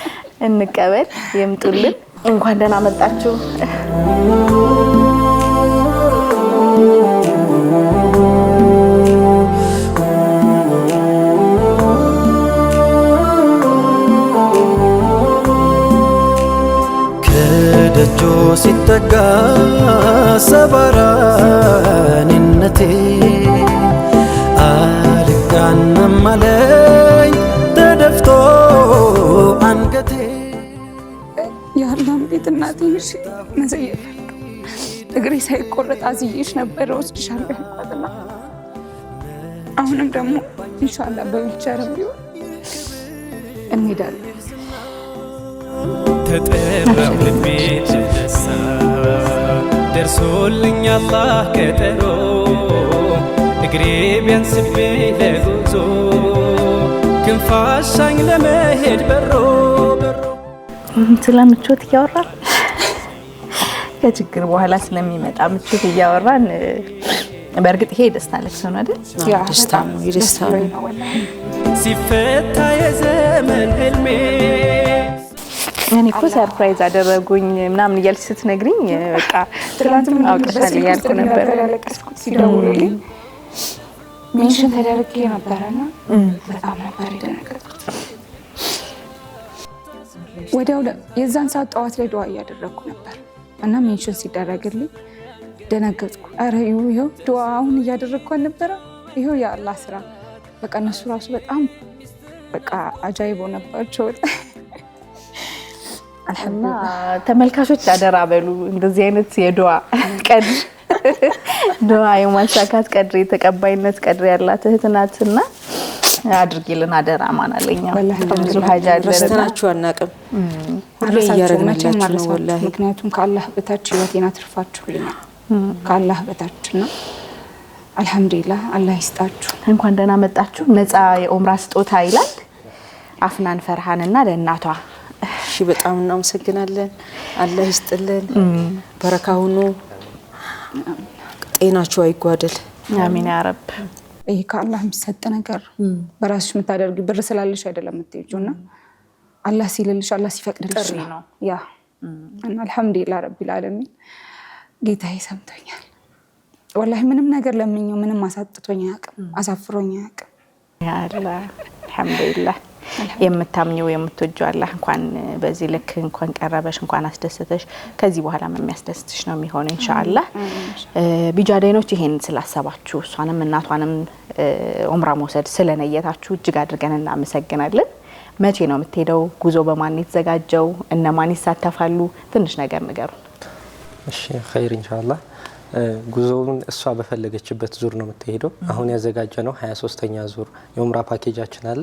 እንቀበል ይምጡልን እንኳን ደህና መጣችሁ ከደጆ ሲጠጋ ሰባራንነቴ አልጋናም አለኝ ተደፍቶ አንገቴ ያላም ቤት እናቴ ነሽ መዘየፍ እግሬ ሳይቆረጥ አዝዬሽ ነበር ወስድሻለሁ ያልኳትና አሁንም ደግሞ ኢንሻአላህ በዊልቸርም ቢሆን እንሄዳለን ተጠራው ልቤ ተነሳ ደርሶልኝ አላህ ቀጠሮ እግሬ ቢያንስቤ ለጉዞ ክንፋሻኝ ለመሄድ በሮ ስለምቾት እያወራን ከችግር በኋላ ስለሚመጣ ምቾት እያወራን በርግጥ ይሄ ደስታ ለክሶ ነው አይደል ያ ደስታ ነው ደስታ ነው ሲፈታ የዘመን ህልሜ እኔ እኮ ሰርፕራይዝ አደረጉኝ ምናምን እያልሽ ስትነግሪኝ በቃ ትላንትም አውቀሻል እያልኩ ነበር ያለቀስኩት ሲደውሉልኝ ሜንሽን ተደርጌ ነበርና በጣም ነበር የደነገጥኩት ወዲያው የዛን ሰዓት ጠዋት ላይ ዱዓ እያደረግኩ ነበር እና ሜንሽን ሲደረግልኝ ደነገጥኩ አረ ይኸው ዱዓ አሁን እያደረግኩ አልነበረ ይኸው የአላህ ስራ በቃ እነሱ ራሱ በጣም በቃ አጃይቦ ነበርቸው እና ተመልካቾች አደራ በሉ እንደዚህ አይነት የዱዓ ቀድር ዱዓ የማልሳካት ቀድር የተቀባይነት ቀድር ያላት እህትናትና አድርጊልን አደራ ማናለኛ ብዙ ሀጃ ረስተናችሁ አናቅም ሁሌ እያረግናችሁ ነው ወላሂ ምክንያቱም ከአላህ በታች ህይወቴን አትርፋችሁልኛል ከአላህ በታችና አልহামዱሊላህ አላህ ይስጣችሁ እንኳን ደህና መጣችሁ ነፃ የኡምራ ስጦታ ይላል አፍናን ፈርሃንና ለእናቷ እሺ በጣም እናመሰግናለን አላህ ይስጥልን በረካው ነው ጤናችሁ አይጓደል አሚን ያ ረብ። ይሄ ከአላህ የሚሰጥ ነገር በራስሽ የምታደርጊ ብር ስላለሽ አይደለም የምትሄጂውና አላህ ሲልልሽ አላህ ሲፈቅድልሽ ነው ያ እና አልহামዱሊላህ ረቢል ዓለሚን ጌታዬ ሰምቶኛል ወላሂ ምንም ነገር ለምኜው ምንም አሳጥቶኝ አያውቅም አሳፍሮኝ አያውቅም ያ አላህ አልহামዱሊላህ የምታምኚው የምትወጂው አላህ እንኳን በዚህ ልክ እንኳን ቀረበሽ እንኳን አስደሰተሽ ከዚህ በኋላ የሚያስደስትሽ ነው የሚሆነው ኢንሻአላህ ቢጃዴኖች ይሄን ስላሰባችሁ እሷንም እናቷንም ዑምራ መውሰድ ስለነየታችሁ እጅግ አድርገን እናመሰግናለን መቼ ነው የምትሄደው ጉዞ በማን የተዘጋጀው እነማን ይሳተፋሉ ትንሽ ነገር ንገሩን እሺ ኸይር ኢንሻአላህ ጉዞውን እሷ በፈለገችበት ዙር ነው የምትሄደው አሁን ያዘጋጀነው 23ኛ ዙር የኡምራ ፓኬጃችን አለ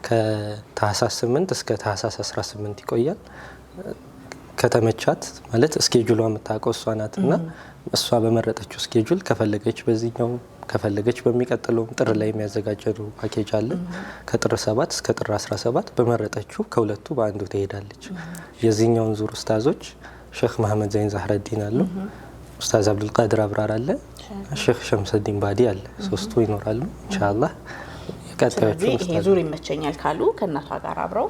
ከታህሳስ 8 እስከ ታህሳስ 18 ይቆያል ከተመቻት ማለት ስኬጁሏ የምታውቀው እሷ ናትና እሷ በመረጠችው ስኬጁል ከፈለገች በዚህኛው ከፈለገች በሚቀጥለው ጥር ላይ የሚያዘጋጀው ፓኬጅ አለ ከጥር 7 እስከ ጥር 17 በመረጠችው ከሁለቱ በአንዱ ትሄዳለች የዚህኛውን ዙር ኡስታዞች ሼክ መሐመድ ዘይን ዛህረዲን አሉ ኡስታዝ አብዱል ቃድር አብራር አለ ሼክ ሸምሰዲን ባዲ አለ ሶስቱ ይኖራሉ ኢንሻአላህ የቀጣዮቹ ይሄ ዙር ይመቸኛል ካሉ ከናቷ ጋር አብረው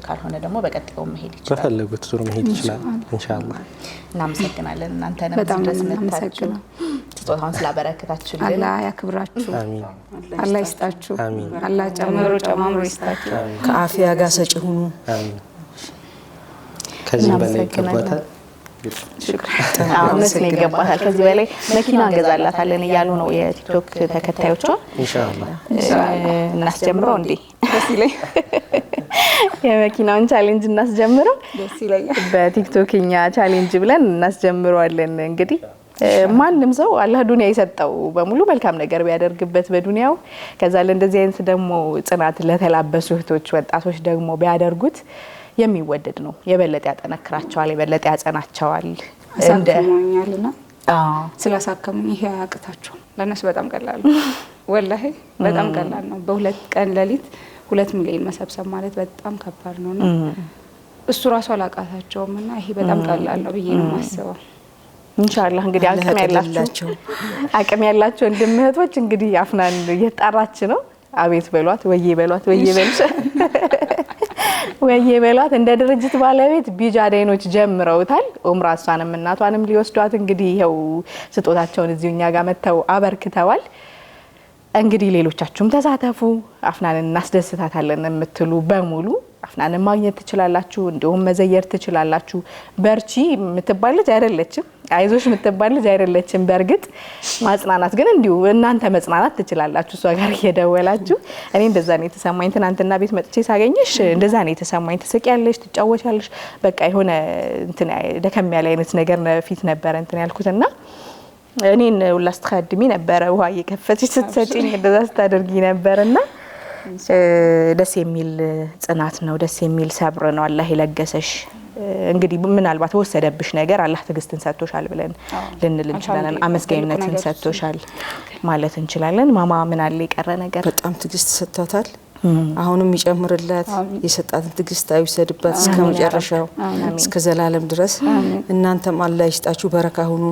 ካልሆነ ደግሞ በቀጣዩ መሄድ ይችላል በፈለጉት ዙር መሄድ ይችላል ኢንሻአላህ እናመሰግናለን እናንተንም ድረስ መጣችሁ ስጦታውን ስላበረከታችሁልን አላህ ያክብራችሁ አሚን አላህ ይስጣችሁ አሚን አላህ ጨምሮ ይስጣችሁ ከአፊያ ጋር ሰጪ ሁኑ አሚን ከዚህ በላይ ይገባታል አሁንስ ነው ይገባታል ከዚህ በላይ መኪና እንገዛላታለን እያሉ ነው የቲክቶክ ተከታዮቿ ኢንሻአላህ እናስጀምረው እንዴ ደስ ይለኝ የመኪናውን ቻሌንጅ እናስጀምረው ደስ ይለኛል በቲክቶክኛ ቻሌንጅ ብለን እናስጀምረዋለን እንግዲህ ማንንም ሰው አላህ ዱንያ ይሰጣው በሙሉ መልካም ነገር ቢያደርግበት በዱንያው ከዛ ለእንደዚህ አይነት ደግሞ ጽናት ለተላበሱ እህቶች ወጣቶች ደግሞ ቢያደርጉት የሚወደድ ነው የበለጠ ያጠነክራቸዋል የበለጠ ያጸናቸዋል አሳክሞኛልና ስላሳከሙኝ ይሄ ያቅታቸው ለነሱ በጣም ቀላል ነው ወላሂ በጣም ቀላል ነው በሁለት ቀን ለሊት 2 ሚሊዮን መሰብሰብ ማለት በጣም ከባድ ነውና እሱ ራሱ አላቃታቸውምና ይሄ በጣም ቀላል ነው ብዬ ነው ማስበው ኢንሻአላህ እንግዲህ አቅም ያላችሁ እንድምህቶች እንግዲህ አፍናን እየጣራች ነው አቤት በሏት ወዬ በሏት ወዬ በልሽ ወዬ በሏት እንደ ድርጅት ባለቤት ቢጃዴኖች ጀምረውታል ኡምራ እሷንም እናቷንም ሊወስዷት እንግዲህ ይሄው ስጦታቸውን እዚሁኛ ጋር መተው አበርክተዋል እንግዲህ ሌሎቻችሁም ተሳተፉ አፍናን እናስደስታታለን የምትሉ በሙሉ አፍናንን ማግኘት ትችላላችሁ እንዲሁም መዘየር ትችላላችሁ በርቺ የምትባል ልጅ አይደለችም አይዞሽ የምትባል ልጅ አይደለችም በርግጥ ማጽናናት ግን እንዲሁ እናንተ መጽናናት ትችላላችሁ እሷ ጋር እየደወላችሁ እኔ እንደዛ ነው የተሰማኝ ትናንትና ቤት መጥቼ ሳገኝሽ እንደዛ ነው የተሰማኝ ትስቂያለሽ ትጫወቻለሽ በቃ የሆነ እንትን ደከም ያለ አይነት ነገር ፊት ነበር እንትን ያልኩትና እኔን ሁላስተካድሚ ነበር ውሃ እየከፈትሽ ስትሰጪኝ እንደዛ ስታደርጊ ነበርና ደስ የሚል ጽናት ነው ደስ የሚል ሰብር ነው አላህ ይለገሰሽ እንግዲህ ምናልባት ወሰደብሽ ነገር አላህ ትግስትን ሰጥቶሻል ብለን ልንል እንችላለን አመስጋኝነትን ሰጥቶሻል ማለት እንችላለን ማማ ምን አለ የቀረ ነገር በጣም ትግስት ሰጥቷታል አሁንም ይጨምርላት የሰጣትን ትግስት አይወሰድባት እስከመጨረሻው እስከ ዘላለም ድረስ እናንተም አላህ ይስጣችሁ በረካ ሁኑ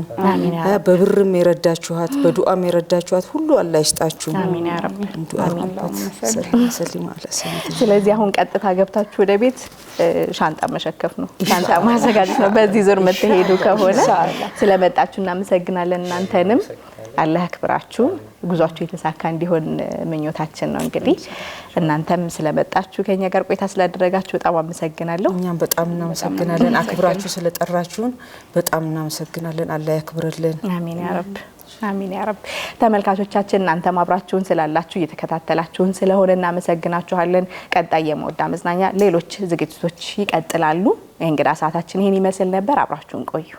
በብርም ይረዳችኋት በዱዓም ይረዳችኋት ሁሉ አላህ ይስጣችሁ አሚን ያ ረብ አሚን ሰላም አለይኩም ስለዚህ አሁን ቀጥታ ገብታችሁ ወደ ቤት ሻንጣ መሸከፍ ነው ሻንጣ ማዘጋጀት ነው በዚህ ዙር መተሄዱ ከሆነ ስለመጣችሁ እናመሰግናለን እናንተንም አላህ ያክብራችሁ ጉዟችሁ የተሳካ እንዲሆን ምኞታችን ነው እንግዲህ እናንተም ስለመጣችሁ ከኛ ጋር ቆይታ ስላደረጋችሁ በጣም አመሰግናለሁ እኛም በጣም እናመሰግናለን አክብራችሁ ስለጠራችሁን በጣም እናመሰግናለን አላህ ያክብርልን አሚን ያ ረብ አሚን ያ ረብ ተመልካቾቻችን እናንተም አብራችሁን ስላላችሁ እየተከታተላችሁን ስለሆነ እናመሰግናችኋለን ቀጣይ የመወዳ መዝናኛ ሌሎች ዝግጅቶች ይቀጥላሉ እንግዳ ሰዓታችን ይሄን ይመስል ነበር አብራችሁን ቆዩ